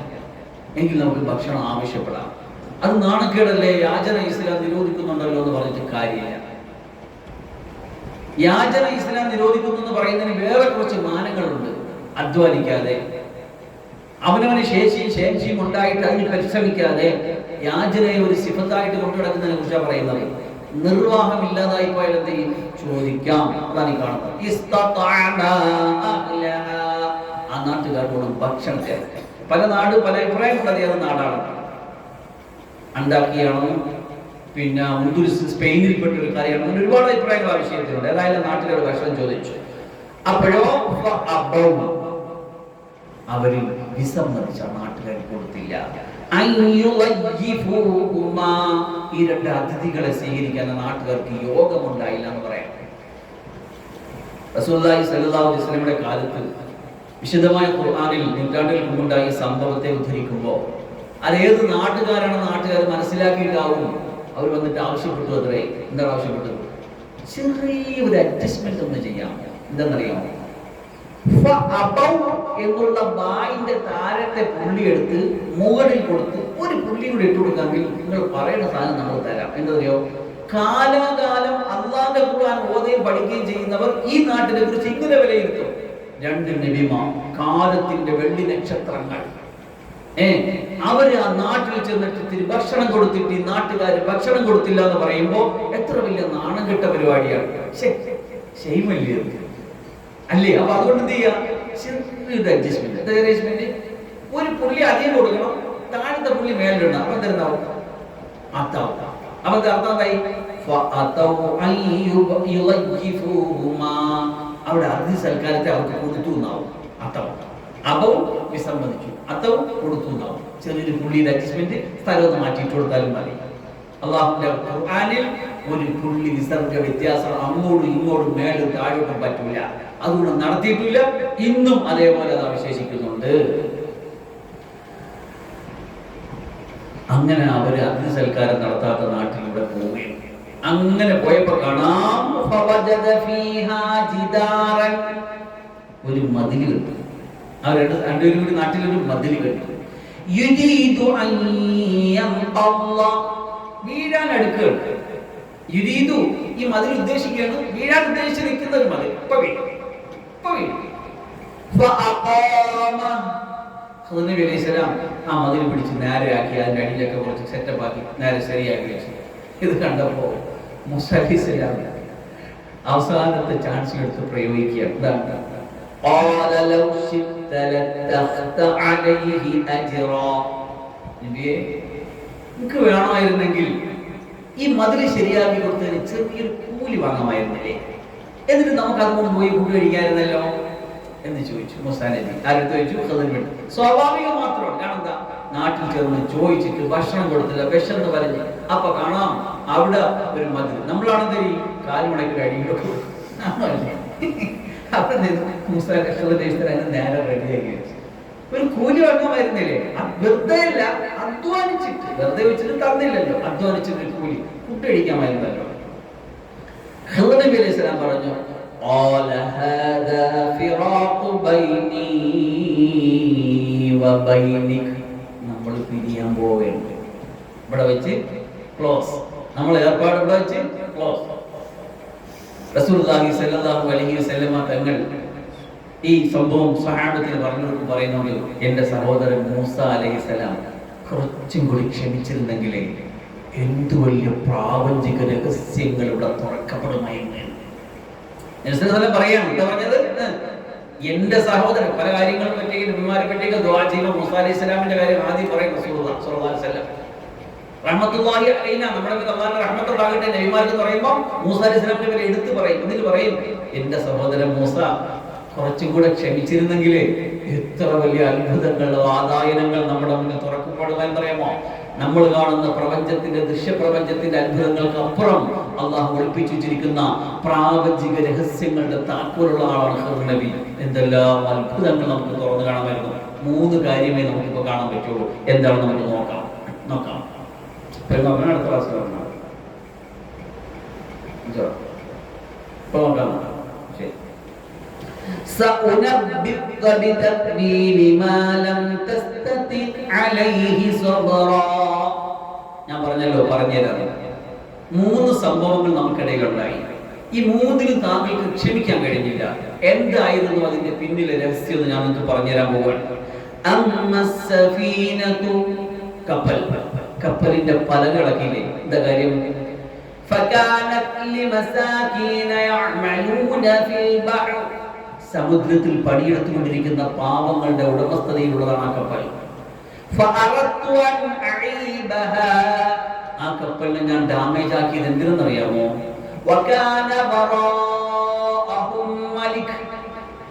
Speaker 1: എങ്കിൽ നമുക്ക് ഭക്ഷണം ആവശ്യപ്പെടാം. അത് നാണക്കേടല്ലേ? യാചന ഇസ്ലാം നിരോധിക്കുന്നുണ്ടല്ലോ എന്ന് പറഞ്ഞിട്ട് കാര്യമില്ല. യാചന ഇസ്ലാം നിരോധിക്കുന്നു എന്ന് പറയുന്നതിന് വേറെ കുറച്ച് മാനങ്ങളുണ്ട്. അധ്വാനിക്കാതെ, അവനവന് ശേഷിയും ഉണ്ടായിട്ട് അതിന് പരിശ്രമിക്കാതെ യാചനയെ ഒരു സിഫത്തായിട്ട് കൊണ്ടുനടക്കുന്നതിനെ കുറിച്ചാണ് പറയുന്നത്. നിർവാഹം ഇല്ലാതായി പോയാൽ എന്ത് ചെയ്യും? ചോദിക്കാം. അതാണ് ഈ കാണുന്നത്. ആ നാട്ടുകാരോട് ഭക്ഷണത്തെ പല അഭിപ്രായമുള്ളത് ഏത് നാടാണ് ഉണ്ടാക്കിയാണോ, പിന്നെ സ്പെയിനിൽപ്പെട്ട ഒരു കാര്യമാണ്. അങ്ങനെ ഒരുപാട് അഭിപ്രായങ്ങൾ ആ വിഷയത്തിലുണ്ട്. ഏതായാലും നാട്ടുകാർ ഭക്ഷണം ചോദിച്ചു. അപ്പോഴോ അവരിൽ വിസമ്മതിച്ച നാട്ടുകാർ കൊടുത്തില്ല. ഈ 2 അതിഥികളെ സ്വീകരിക്കാൻ നാട്ടുകാർക്ക് യോഗമുണ്ടായില്ല എന്ന് പറയാം. റസൂലുള്ളാഹി സ്വല്ലല്ലാഹു അലൈഹി വസല്ലമയുടെ കാലത്ത് വിശുദ്ധമായ ഖുർആനിൽ നൂറ്റാണ്ടുകൾക്ക് മുമ്പുണ്ടായ ഈ സംഭവത്തെ ഉദ്ധരിക്കുമ്പോൾ അതേത് നാട്ടുകാർ മനസ്സിലാക്കിയിട്ടാവും അവർ വന്നിട്ട് ആവശ്യപ്പെട്ടു. അത്രേ എന്താണ് ആവശ്യപ്പെട്ടത്? ചെറിയൊരു അഡ്ജസ്റ്റ്മെന്റ് ഒന്ന് ചെയ്യാം. എന്താണെന്നറിയാമോ? എന്നുള്ള ബായിന്റെ താരത്തെ പുള്ളിയെടുത്ത് മുകളിൽ കൊടുത്ത് ഒരു പുള്ളി കൂടി ഇട്ട് കൊടുക്കാമെങ്കിൽ നിങ്ങൾ പറയുന്ന സാധനം നമ്മൾ തരാം. എന്തറിയോ? കാലാകാലം അള്ളാന്റെ ഖുർആൻ ഓതുകയും പഠിക്കുകയും ചെയ്യുന്നവർ ഈ നാട്ടിനെ കുറിച്ച് ഇങ്ങനെ വിലയിരുത്തും. 2 നബിമാർ, കാലത്തിന്റെ വെള്ളി നക്ഷത്രങ്ങൾ, അവര് ആ നാട്ടിൽ ചെന്നിട്ട് ഭക്ഷണം കൊടുത്തിട്ട് ഈ നാട്ടുകാര് ഭക്ഷണം കൊടുത്തില്ല എന്ന് പറയുമ്പോ എത്ര വലിയ നാണം കെട്ട പരിപാടിയാണ്. ശൈമല്ലേ അല്ലേ? അപ്പൊ അതുകൊണ്ട് എന്ത് ചെയ്യാ? അഡ്ജസ്റ്റ്മെന്റ്. ഒരു പുള്ളി അധികം കൊടുക്കണം, താഴത്തെ പുള്ളി മേലിടണം. അപ്പൊ എന്താവും? അത്താവും. അപ്പൊ അർത്ഥം എന്തായി? അവിടെ അതിഥി സൽക്കാരത്തെ അവർക്ക് കൊടുത്തു എന്നാവും. അത്തവും അപവും വിസമ്മതിച്ചു, അത്തവും കൊടുത്തു എന്നാവും. ചെറിയൊരു പുള്ളിയുടെ അഡ്ജസ്റ്റ്മെന്റ്, സ്ഥലം ഒന്ന് മാറ്റിയിട്ട് കൊടുത്താലും മതി. അള്ളാഹുവിന്റെ ഖുർആനിൽ ഒരു പുള്ളി വിസർഗ വ്യത്യാസം അങ്ങോട്ടും ഇങ്ങോട്ടും മേലും താഴോട്ടും പറ്റൂല. അതുകൊണ്ട് നടത്തിയിട്ടില്ല. ഇന്നും അതേപോലെ അത് അവശേഷിക്കുന്നുണ്ട്. അങ്ങനെ അവര് അതിഥി സൽക്കാരം നടത്താത്ത നാട്ടിലൂടെ പോവുകയും അങ്ങനെ പോയപ്പോ കാണാം ഒരു മതിൽ കെട്ടു. അവർ രണ്ടുപേരും കൂടി നാട്ടിലൊരു മതിൽ കെട്ടു. വീഴാൻ അടുക്കുകയാണ്. ഈ മതിൽ ഉദ്ദേശിക്കുകയാണ്, വീഴാൻ ഉദ്ദേശിച്ച് നിൽക്കുന്ന ഒരു മതിൽ. നബി അലൈഹി സ്വലാം ആ മതിൽ പിടിച്ച് നേരെയാക്കി, അതിന്റെ അടിയിലൊക്കെ കുറച്ച് സെറ്റപ്പ് ആക്കി നേരെ ശരിയാക്കി വെച്ചു. ഇത് കണ്ടപ്പോ മൂസാ അലൈഹി സ്വലാം അവസാനത്തെ ചാൻസ് എടുത്ത് പ്രയോഗിക്കുക. എന്താണ്? എനിക്ക് വേണമായിരുന്നെങ്കിൽ ഈ മതിൽ ശരിയാക്കി കൊടുത്തതിന് ചെറിയൊരു കൂലി വാങ്ങാമായിരുന്നില്ലേ? എന്നിട്ട് നമുക്ക് അതുകൊണ്ട് പോയി ഫുഡ് കഴിക്കാമായിരുന്നല്ലോ എന്ന് ചോദിച്ചു മൂസാ നബി. ആരെടുത്ത് ചോദിച്ചു? ഖദർ. സ്വാഭാവികം മാത്രമാണ്. കാരണം എന്താ? നാട്ടിൽ ചേർന്ന് ചോദിച്ചിട്ട് ഭക്ഷണം കൊടുത്തില്ല, വിശന്ന് പറഞ്ഞ്. അപ്പൊ കാണാം അവിടെ ഒരു മതിൽ. നമ്മളാണെന്ത് കാൽമുടക്കിൽ അടിയിലൊക്കെ അപ്പൊ മൂസാ ഖദർ നേരെ റെഡിയാക്കി വെച്ചു. ഒരു കൂലി വാങ്ങാൻ വരുന്നില്ലേ? വെറുതെ അല്ല, അധ്വാനിച്ചിട്ട്. വെറുതെ വെച്ചിട്ട് തന്നില്ലല്ലോ, അധ്വാനിച്ചിട്ട് കൂലി. ഫുഡ് കഴിക്കാൻ വരുന്നല്ലോ. നബി അലൈഹി സ്വലാം പറഞ്ഞു, നമ്മൾ പിരിയാൻ പോവുകയാണ്. ഇവിടെ വെച്ച് ക്ലോസ്. നമ്മൾ ഏർപ്പാട് ഇവിടെ വെച്ച് ക്ലോസ്. റസൂലുള്ളാഹി സ്വല്ലല്ലാഹു അലൈഹി വസല്ലമ തങ്ങൾ ഈ സംഭവം സ്വഹാബത്തിന് പറയുന്നുണ്ട്, എന്റെ സഹോദരൻ മൂസ അലൈഹിസ്സലാം കുറച്ചും കൂടി ക്ഷമിച്ചിരുന്നെങ്കിലേ എന്തു വലിയ പ്രാപഞ്ചിക രഹസ്യങ്ങൾ ഇവിടെ തുറക്കപ്പെടുമായിരുന്നു. പറയാണ് എന്താ പറഞ്ഞത്? എന്റെ സഹോദരൻ പല കാര്യങ്ങളെ പറ്റിയും നബിമാരെ പറ്റിയൊക്കെ ദുആ ചെയ്യുമ്പോൾ മൂസ അലൈഹിസ്സലാമിന്റെ കാര്യം ആദ്യം പറയും റസൂലുള്ളാഹി സ്വല്ലല്ലാഹു അലൈഹി വസല്ലം റഹ്മത്തുള്ളാഹി അലൈനാ, നമ്മുടെ അല്ലാഹുവിന്റെ റഹ്മത്തുണ്ടാകട്ടെ നബിമാർക്ക് പറയുമ്പോൾ മൂസ അലൈഹിസ്സലാമിന്റെ പേര് എടുത്തു പറയും. എന്നിട്ട് പറയും, എന്റെ സഹോദരൻ മൂസ കുറച്ചും കൂടെ ക്ഷമിച്ചിരുന്നെങ്കിലേ എത്ര വലിയ അത്ഭുതങ്ങൾ, വാതായനങ്ങൾ നമ്മുടെ മുന്നിൽ തുറക്കപ്പെടുവാൻ പറയാമോ. നമ്മൾ കാണുന്ന പ്രപഞ്ചത്തിന്റെ, ദൃശ്യപ്രപഞ്ചത്തിന്റെ അത്ഭുതങ്ങൾക്ക് അപ്പുറം അള്ളാഹു ഒളിപ്പിച്ചു വെച്ചിരിക്കുന്ന പ്രാപഞ്ചിക രഹസ്യങ്ങളുടെ താക്കോലുള്ള ആളാണ് ഖദർ നബി. എന്തെല്ലാം അത്ഭുതങ്ങൾ നമുക്ക് തുറന്നു കാണാമായിരുന്നു. 3 കാര്യമേ നമുക്കിപ്പോ കാണാൻ പറ്റുള്ളൂ. എന്താണ് നമുക്ക് നോക്കാം. അടുത്ത ക്ലാസ്സിൽ നോക്കാം. ശരി. سأنبئك بتأويل ما لم تستطع عليه صبرا. ഞാൻ പറഞ്ഞുതരാം. 3 സംഭവങ്ങൾ നമുക്കിടയിലുണ്ടായി. ഈ 3നും താങ്കൾക്ക് ക്ഷമിക്കാൻ കഴിഞ്ഞില്ല. എന്തായിരുന്നു അതിന്റെ പിന്നിലെ രഹസ്യം എന്ന് ഞാൻ നിങ്ങൾക്ക് പറഞ്ഞുതരാൻ പോവുകയാണ്. കപ്പലിന്റെ പലകളക്കില്ലേ, എന്താ കാര്യം? സമുദ്രത്തിൽ പണിയെടുത്തുകൊണ്ടിരിക്കുന്ന പാവങ്ങളുടെ ഉടമസ്ഥതയിലുള്ളതാണ് ആ കപ്പൽ. ആ കപ്പലിനെ ഞാൻ ഡാമേജ് ആക്കിയത് എന്തിനെന്നറിയാമോ?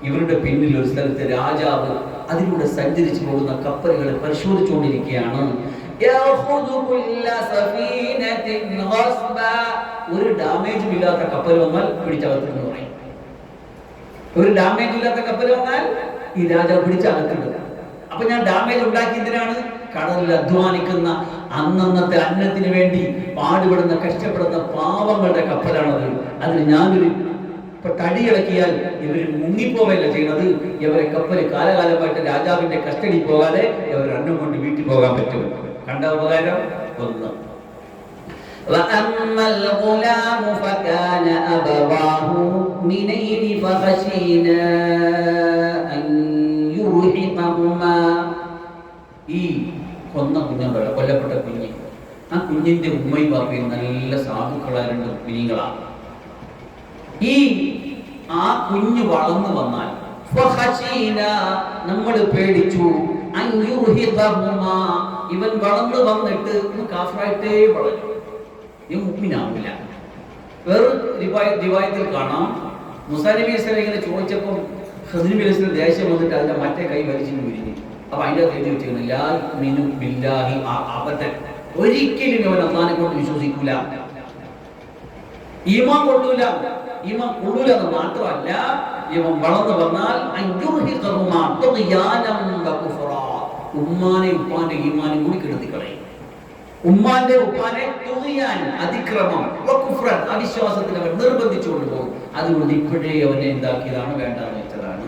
Speaker 1: ഇവരുടെ പിന്നിൽ ഒരു സ്ഥലത്ത് രാജാവ് അതിലൂടെ സഞ്ചരിച്ചു പോകുന്ന കപ്പലുകളെ പരിശോധിച്ചുകൊണ്ടിരിക്കുകയാണ്. ഒരു ഡാമേജും ഇല്ലാത്ത കപ്പൽ വന്നാൽ പിടിച്ചകത്തെന്ന് പറയും. ഒരു ഡാമേജ് ഇല്ലാത്ത കപ്പൽ വന്നാൽ ഈ രാജാവ് പിടിച്ചകത്തിടുക. അപ്പൊ ഞാൻ ഡാമേജ് ഉണ്ടാക്കിയതിനാണ് കടലിൽ അധ്വാനിക്കുന്ന അന്നന്നത്തെ അന്നത്തിന് വേണ്ടി പാടുപെടുന്ന കഷ്ടപ്പെടുന്ന പാവങ്ങളുടെ കപ്പലാണത്. അതിൽ ഞാനൊരു തടിയിളക്കിയാൽ ഇവർ മുങ്ങിപ്പോവല്ല ചെയ്യുന്നത്. ഇവരെ കപ്പൽ കാലകാലമായിട്ട് രാജാവിന്റെ കസ്റ്റഡി പോകാതെ ഇവർ അന്നം കൊണ്ട് വീട്ടിൽ പോകാൻ പറ്റും. കണ്ട ഉപകാരം ഒന്ന്. وأما الغلام فكان أبواه مؤمنين فخشينا أن يرهقهما. ഈ കൊല്ലപ്പെട്ട കുഞ്ഞ്, ആ കുഞ്ഞിന്റെ ഉമ്മയും ബാപ്പയും നല്ല സാധുക്കളായ 2 കുഞ്ഞുങ്ങളാണ്. ആ കുഞ്ഞ് വളർന്നു വന്നാൽ നമ്മൾ പേടിച്ചു, ഇവൻ വളർന്നു വന്നിട്ട് കാഫറായിട്ടേ വളരും, ഇവൻ മുഅ്മിനാവില്ല. വേറെ റിവായത്തിൽ കാണാം, മൂസാ നബി അലൈഹിസ്സലാം ഇങ്ങനെ ചോദിച്ചപ്പോൾ ഖദർ നബി അലൈഹിസ്സലാം ദേഷ്യം വന്നിട്ട് അതിന്റെ മറ്റേ കൈ വലിച്ചിട്ട് വിരിഞ്ഞു. അപ്പൊ അതിന്റെ എഴുതി വെച്ചിരുന്നു, ലാ യുഅ്മിനു ബില്ലാഹി അബദൻ, ഒരിക്കലും അവൻ അല്ലാഹുവിനെ കൊണ്ട് വിശ്വസിക്കൂല, ഈമാൻ കൊള്ളൂല. ഈമാൻ കൊള്ളൂല എന്ന് മാത്രമല്ല, ഇവൻ വളർന്നു വന്നാൽ ഉമ്മാനെ ഉപ്പാന്റെ ഈമാനും കൂടി കെടുത്തിക്കളയും. ഉമ്മാന്റെ ഉപ്പാനെ തുകിയാൻ, അതിക്രമം, അവിശ്വാസത്തിൽ അവൻ നിർബന്ധിച്ചുകൊണ്ട് പോകും. അതുകൊണ്ട് ഇപ്പോഴേ അവനെ എന്താക്കിയതാണ്, വേണ്ടാന്ന് വെച്ചതാണ്.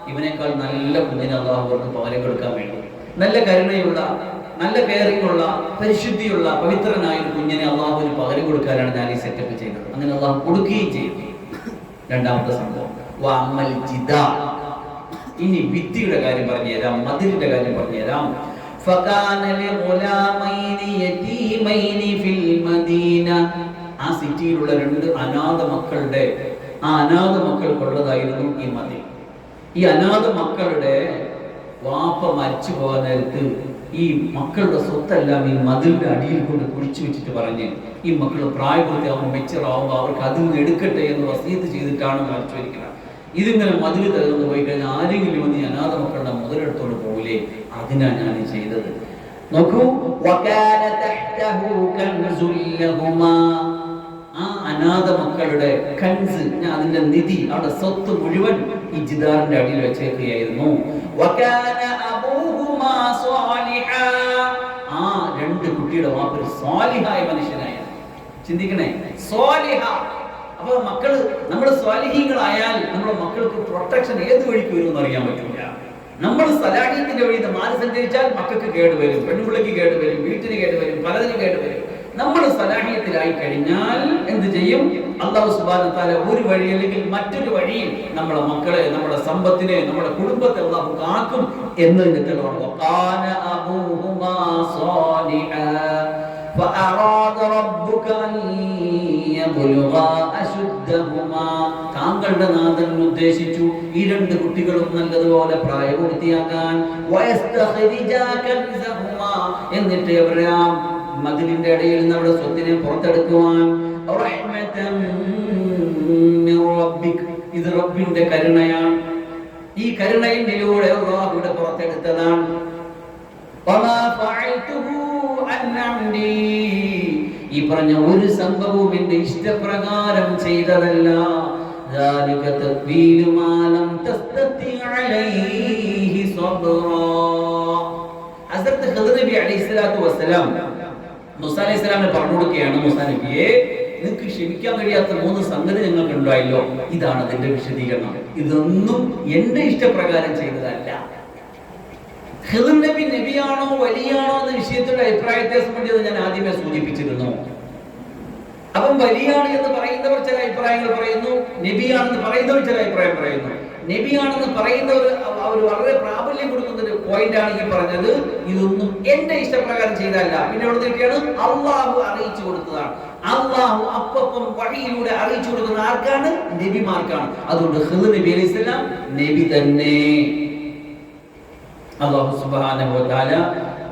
Speaker 1: ഇവനേക്കാൾ നല്ല കുഞ്ഞിനെ അല്ലാഹു അവർക്ക് പകരം കൊടുക്കാൻ വേണ്ടി, നല്ല കരുണയുള്ള, നല്ല കെയറിംഗ്, പരിശുദ്ധിയുള്ള, പവിത്രനായ ഒരു കുഞ്ഞിനെ അള്ളാഹുവിന് പകരം കൊടുക്കാനാണ് ഞാൻ ഈ സെറ്റപ്പ് ചെയ്തത്. അങ്ങനെ അള്ളാഹു കൊടുക്കുകയും ചെയ്തു. രണ്ടാമത്തെ സംഭവം ഇനി ഭിത്തിയുടെ കാര്യം പറഞ്ഞു തരാം, മതിലിന്റെ കാര്യം പറഞ്ഞു തരാം. ആ സിറ്റിയിലുള്ള 2 അനാഥ മക്കളുടെ, ആ അനാഥ മക്കൾക്കുള്ളതായിരുന്നു ഈ മതിൽ. ഈ അനാഥ മക്കളുടെ വാപ്പ മരിച്ചു പോകാൻ നേരത്ത് ഈ മക്കളുടെ സ്വത്തെല്ലാം ഈ മതിലിന്റെ അടിയിൽ കൊണ്ട് കുഴിച്ചു വെച്ചിട്ട് പറഞ്ഞ്, ഈ മക്കൾ പ്രായപൂർത്തിയാവുമ്പോൾ മെച്ചറാവുമ്പോൾ അവർക്ക് അതിൽ നിന്ന് എടുക്കട്ടെ എന്ന് വസീയത്ത് ചെയ്തിട്ടാണ് മരിച്ചിരിക്കുന്നത്. ഇതിങ്ങനെ മതിൽ തകർന്നു പോയി കഴിഞ്ഞാൽ ആരെങ്കിലും വന്ന് ഈ അനാഥ മക്കളുടെ മുതലെടുത്തോണ്ട് പോകില്ലേ, അതിനാണ് ഞാൻ ചെയ്തത്. നോക്കൂ, വകാന തഹ്തഹു കൻസുൽ ലഹുമാ, ആ അനാഥ മക്കളുടെ കൻസ്, അതിന്റെ നിധി, അവിടെ സ്വത്ത് മുഴുവൻ ഈ ജിദാറിന്റെ അടിയിൽ വെച്ചേക്കുകയായിരുന്നു. വകാന അബൂഹുമാ സ്വാലിഹാ, ആ രണ്ട് കുട്ടിയുടെ വാപ്പ ഒരു സ്വാലിഹായ മനുഷ്യനായിരുന്നു. ചിന്തിക്കണേ, സ്വാലിഹ. അപ്പൊ മക്കള്, നമ്മൾ സ്വാലിഹീങ്ങളായാൽ നമ്മുടെ മക്കൾക്ക് പ്രൊട്ടക്ഷൻ ഏത് വഴിക്ക് വരും എന്ന് അറിയാൻ പറ്റില്ല. നമ്മൾ സലാഹീത്തിന്റെ വഴി മാറി സഞ്ചരിച്ചാൽ മക്കൾക്ക് കേടുവരും, പെൺപിള്ളക്ക് കേടുവരും, വീട്ടിന് കേടുവരും, പലതിനും കേടുവരും. നമ്മൾ സലാഹിയത്തിലായി കഴിഞ്ഞാൽ എന്ത് ചെയ്യും? അല്ലാഹു സുബ്ഹാനഹു വ തആല ഒരു വഴി അല്ലെങ്കിൽ മറ്റൊരു വഴിയിൽ നമ്മുടെ മക്കളെ, നമ്മുടെ സമ്പത്തിനെ, നമ്മുടെ കുടുംബത്തെ അല്ലാഹു കാക്കും എന്നതിന്റെ തെളിവാണ്. വഖാന അബൂഹുമാ സാലിഹാ ഫഅറാദ റബ്ബുക അൻ യബ്ലുഗാ അശുദ്ധഹുമാ, താങ്കളുടെ നാഥൻ ഉദ്ദേശിച്ചു ഈ രണ്ട് കുട്ടികളും നല്ലതുപോലെ പ്രായപൂർത്തിയാകാൻ. വയസ്തഖരിജാ കൻസഹുമാ, എന്നിട്ട് എബ്രഹാം മദിലിന്റെ ഇടയിൽ നിന്ന് അവിടെ സ്വത്തിനെ പുറത്തെടുക്കുവാൻ. റഹ്മതൻ മിർ റബ്ബിക്, ഇത് റബ്ബിന്റെ കരുണയാണ്. ഈ കരുണയിലൂടെ അല്ലാഹുവിടെ പുറത്തെടുത്തതാണ്. വമാ ഫഅൽതുഹു അൻ അംരി, ഈ പറഞ്ഞ ഒരു സംഭവവും എന്റെ ഇഷ്ടപ്രകാരം ചെയ്തതല്ല. ذلك تأويل ما لم تستطع عليه صبرا. ഹസ്രത്ത് ഖിദ്ർ നബി അലൈഹിസ്സലാത്തു വസ്സലാം മൂസാ അലൈഹിസ്സലാമിനെ പറഞ്ഞു കൊടുക്കുകയാണ്, മൂസാ നബിയെ, നിങ്ങൾക്ക് ക്ഷമിക്കാൻ കഴിയാത്ത 3 സംഗതി ഞങ്ങൾക്ക് ഉണ്ടായല്ലോ, ഇതാണ് അതിന്റെ വിശദീകരണം. ഇതൊന്നും എന്റെ ഇഷ്ടപ്രകാരം ചെയ്തതല്ല. ഖിദ്ർ നബി നബിയാണോ വലിയാണോ എന്ന വിഷയത്തിന്റെ അഭിപ്രായ വ്യത്യാസം ഞാൻ ആദ്യമേ സൂചിപ്പിച്ചിരുന്നു. അപ്പം വലിയാണ് എന്ന് പറയുന്നവർ ചില അഭിപ്രായങ്ങൾ പറയുന്നു, നബിയാണെന്ന് പറയുന്നവർ ചില അഭിപ്രായം പറയുന്നു. നബിയാണെന്ന് പറയുന്നവർ അവർ വളരെ പ്രാബല്യം കൊടുക്കുന്ന ഒരു പോയിന്റ് ആണ് ഈ പറഞ്ഞത്, ഇതൊന്നും എന്റെ ഇഷ്ടപ്രകാരം ചെയ്തതല്ല. പിന്നെ എവിടെ നിൽക്കുകയാണ്? അള്ളാഹു അറിയിച്ചു കൊടുത്തതാണ്. അള്ളാഹു അപ്പം വഹിയിലൂടെ അറിയിച്ചു കൊടുക്കുന്ന ആർക്കാണ്? നബിമാർക്കാണ്. അതുകൊണ്ട് ഖിദ്ർ നബി അലൈഹിസ്സലാം നബി തന്നെ. അല്ലാഹു സുബ്ഹാനഹു വ തആല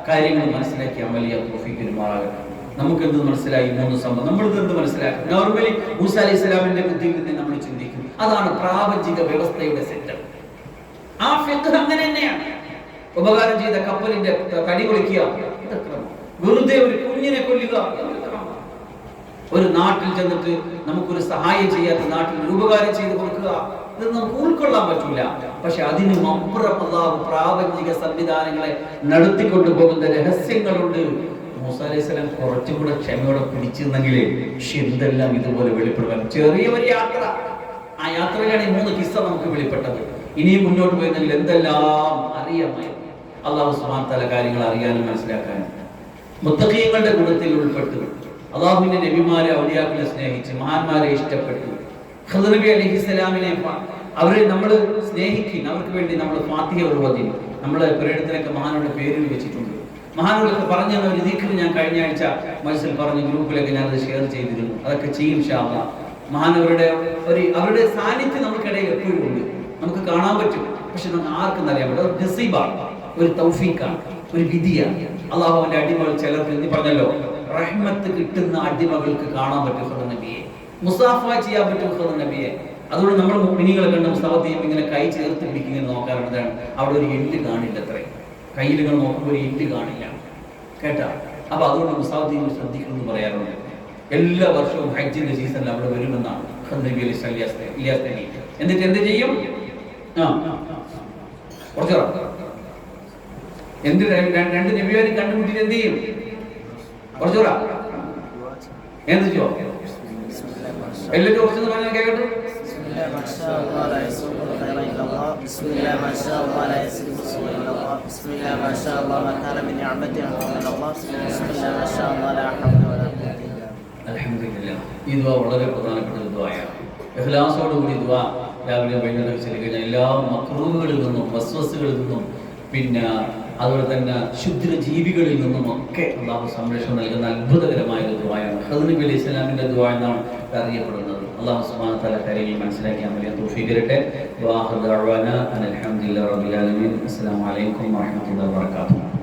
Speaker 1: കാര്യങ്ങൾ മനസ്സിലാക്കി അമലിയ തൗഫീഖിന് മാറാകട്ടെ. നമുക്ക് എന്ത് മനസ്സിലായി? 3 സംഭവം നമ്മൾ എന്ത് മനസ്സിലാക്കും? നോർമലി മൂസാ അലൈഹിസ്സലാമിന്റെ ബുദ്ധിയിൽ നിന്ന് നമ്മൾ ചിന്തിക്കും, അതാണ് പ്രാപഞ്ചിക വ്യവസ്ഥയുടെ സെറ്റപ്പ്. ആ ഫിഖ് അങ്ങനെ തന്നെയാണ്. ഉപകാരം ചെയ്ത കപ്പലിന്റെ തടി പൊളിക്കുക, വെറുതെ ഒരു കുഞ്ഞിനെ കൊല്ലുക, ഒരു നാട്ടിൽ ചെന്നിട്ട് നമുക്കൊരു സഹായം ചെയ്യാത്ത നാട്ടിൽ ഒരു ഉപകാരം ചെയ്ത് കൊടുക്കുക, ഇത് നമുക്ക് ഉൾക്കൊള്ളാൻ പറ്റൂല. പക്ഷെ അതിന് അപ്പുറം അല്ലാഹു പ്രാപഞ്ചിക സംവിധാനങ്ങളെ നടത്തിക്കൊണ്ടുപോകുന്ന രഹസ്യങ്ങളുണ്ട്. മൂസാ അലൈഹിസ്സലാം കുറച്ചും കൂടെ ക്ഷമയോടെ പിടിച്ചിരുന്നെങ്കിലേ എന്തെല്ലാം ഇതുപോലെ വെളിപ്പെടുവാൻ. ചെറിയ ഒരു യാത്ര, ആ യാത്രയിലാണ് ഈ 3 കിസ്സ നമുക്ക് വെളിപ്പെട്ടത്. ഇനിയും മുന്നോട്ട് പോയിരുന്നെങ്കിൽ എന്തെല്ലാം അറിയാമായിരുന്നു. അല്ലാഹു സുബ്ഹാനഹു വ തആല കാര്യങ്ങൾ അറിയാനും മനസ്സിലാക്കാനും മുത്തഖീങ്ങളുടെ ഗുണത്തിൽ ഉൾപ്പെട്ടു അല്ലാഹുവിന്റെ നബിമാരെ ഔലിയാക്കളെ സ്നേഹിച്ച് മഹാന്മാരെ ഇഷ്ടപ്പെട്ടു. ഖിദ്ർ നബി അലൈഹിസ്സലാമിനെ അവരെ നമ്മൾ സ്നേഹിക്കും, അവർക്ക് വേണ്ടി നമ്മൾ ഫാത്തിഹ ഓതി, നമ്മളെ പുരയിടത്തിലൊക്കെ മഹാനുടെ പേരിൽ വെച്ചിട്ടുണ്ട്. മഹാനുകളൊക്കെ പറഞ്ഞ ഒരു ദിക്ർ ഞാൻ കഴിഞ്ഞ ആഴ്ച മനസ്സിൽ പറഞ്ഞ ഗ്രൂപ്പിലൊക്കെ ഞാനത് ഷെയർ ചെയ്തിരുന്നു. അതൊക്കെ ചെയ്യും ഇൻഷാ അല്ലാഹ്. മഹാനവരുടെ അവരുടെ സാന്നിധ്യം നമുക്കിടയിൽ എപ്പോഴും ഉണ്ട്, നമുക്ക് കാണാൻ പറ്റും. പക്ഷെ നമുക്ക് ആർക്കും അറിയാൻ പറ്റും. ഒരു നസീബാണ്, ഒരു തൗഫീഖാണ്, ഒരു വിധിയാണ്. അല്ലാഹു അവന്റെ അടിമകൾ ചിലർക്ക് നീ പറഞ്ഞല്ലോ, റഹ്മത്ത് കിട്ടുന്ന അടിമകൾക്ക് കാണാൻ പറ്റും ഖിദ്ർ നബിയെ, മുസാഫ ചെയ്യാൻ പറ്റും ഖിദ്ർ നബിയെ. അതുകൊണ്ട് നമ്മൾ മുഅ്മിനീങ്ങളെ കണ്ട് മുസാഫ ചെയ്യുമ്പോൾ ഇങ്ങനെ കൈ ചേർത്ത് പിടിക്കുന്നത് നോക്കാറുണ്ട്. അവിടെ ഒരു എല്ല് കാണില്ല, അത്രയും കയ്യിൽ നിങ്ങൾ നോക്കുമ്പോൾ ഒരു എല്ല് കാണില്ല, കേട്ടാ. അപ്പൊ അതുകൊണ്ട് മുസാഫ ചെയ്യുമ്പോൾ ശ്രദ്ധിക്കണം എന്ന് പറയാറുണ്ട്. എല്ലാ വർഷവും ഹജ്ജിന്റെ സീസണിൽ അവിടെ വരുമെന്നാണ് ഖിദ്ർ നബി അലൈഹി. എന്നിട്ട് എന്ത് ചെയ്യും? എന്ത് 2 നബിമാരും കണ്ടുമുട്ടിട്ട് എന്ത് ചെയ്യും? കുറച്ചുകൂറ എന്ത് ചെയ്യോ? എല്ലാവരും കുറച്ചെന്ന് പറഞ്ഞാൽ കേട്ടോ. അൽഹംദുലില്ലാഹ്, ഈ ദുആ വളരെ പ്രധാനപ്പെട്ട ഒരു ദുആയാണ്. ഇഖ്ലാസോടുകൂടി ദുആ രാവിലെ വൈകുന്നേരം ചൊല്ലി കഴിഞ്ഞാൽ എല്ലാ മക്രൂഹുകളിൽ നിന്നും വസ്വസുകളിൽ നിന്നും പിന്നെ അതുപോലെ തന്നെ ക്ഷുദ്ര ജീവികളിൽ നിന്നും ഒക്കെ അല്ലാഹു സംരക്ഷണം നൽകുന്ന അത്ഭുതകരമായ ഒരു ദുആയാണ്. ഖിദ്ർ നബി അലൈഹിസ്സലാമിന്റെ ദുആ എന്നാണ് അറിയപ്പെടുന്നത്. അല്ലാഹു സുബ്ഹാനഹു വ തആല കാര്യങ്ങൾ മനസ്സിലാക്കിയാൽ വലിയ തൗഫീഖ് തരട്ടെ. വആഖിറു ദഅവാനാ അൽഹംദുലില്ലാഹി റബ്ബിൽ ആലമീൻ. അസ്സലാമു അലൈക്കും വറഹ്മത്തുള്ളാഹി വബറകാതുഹു.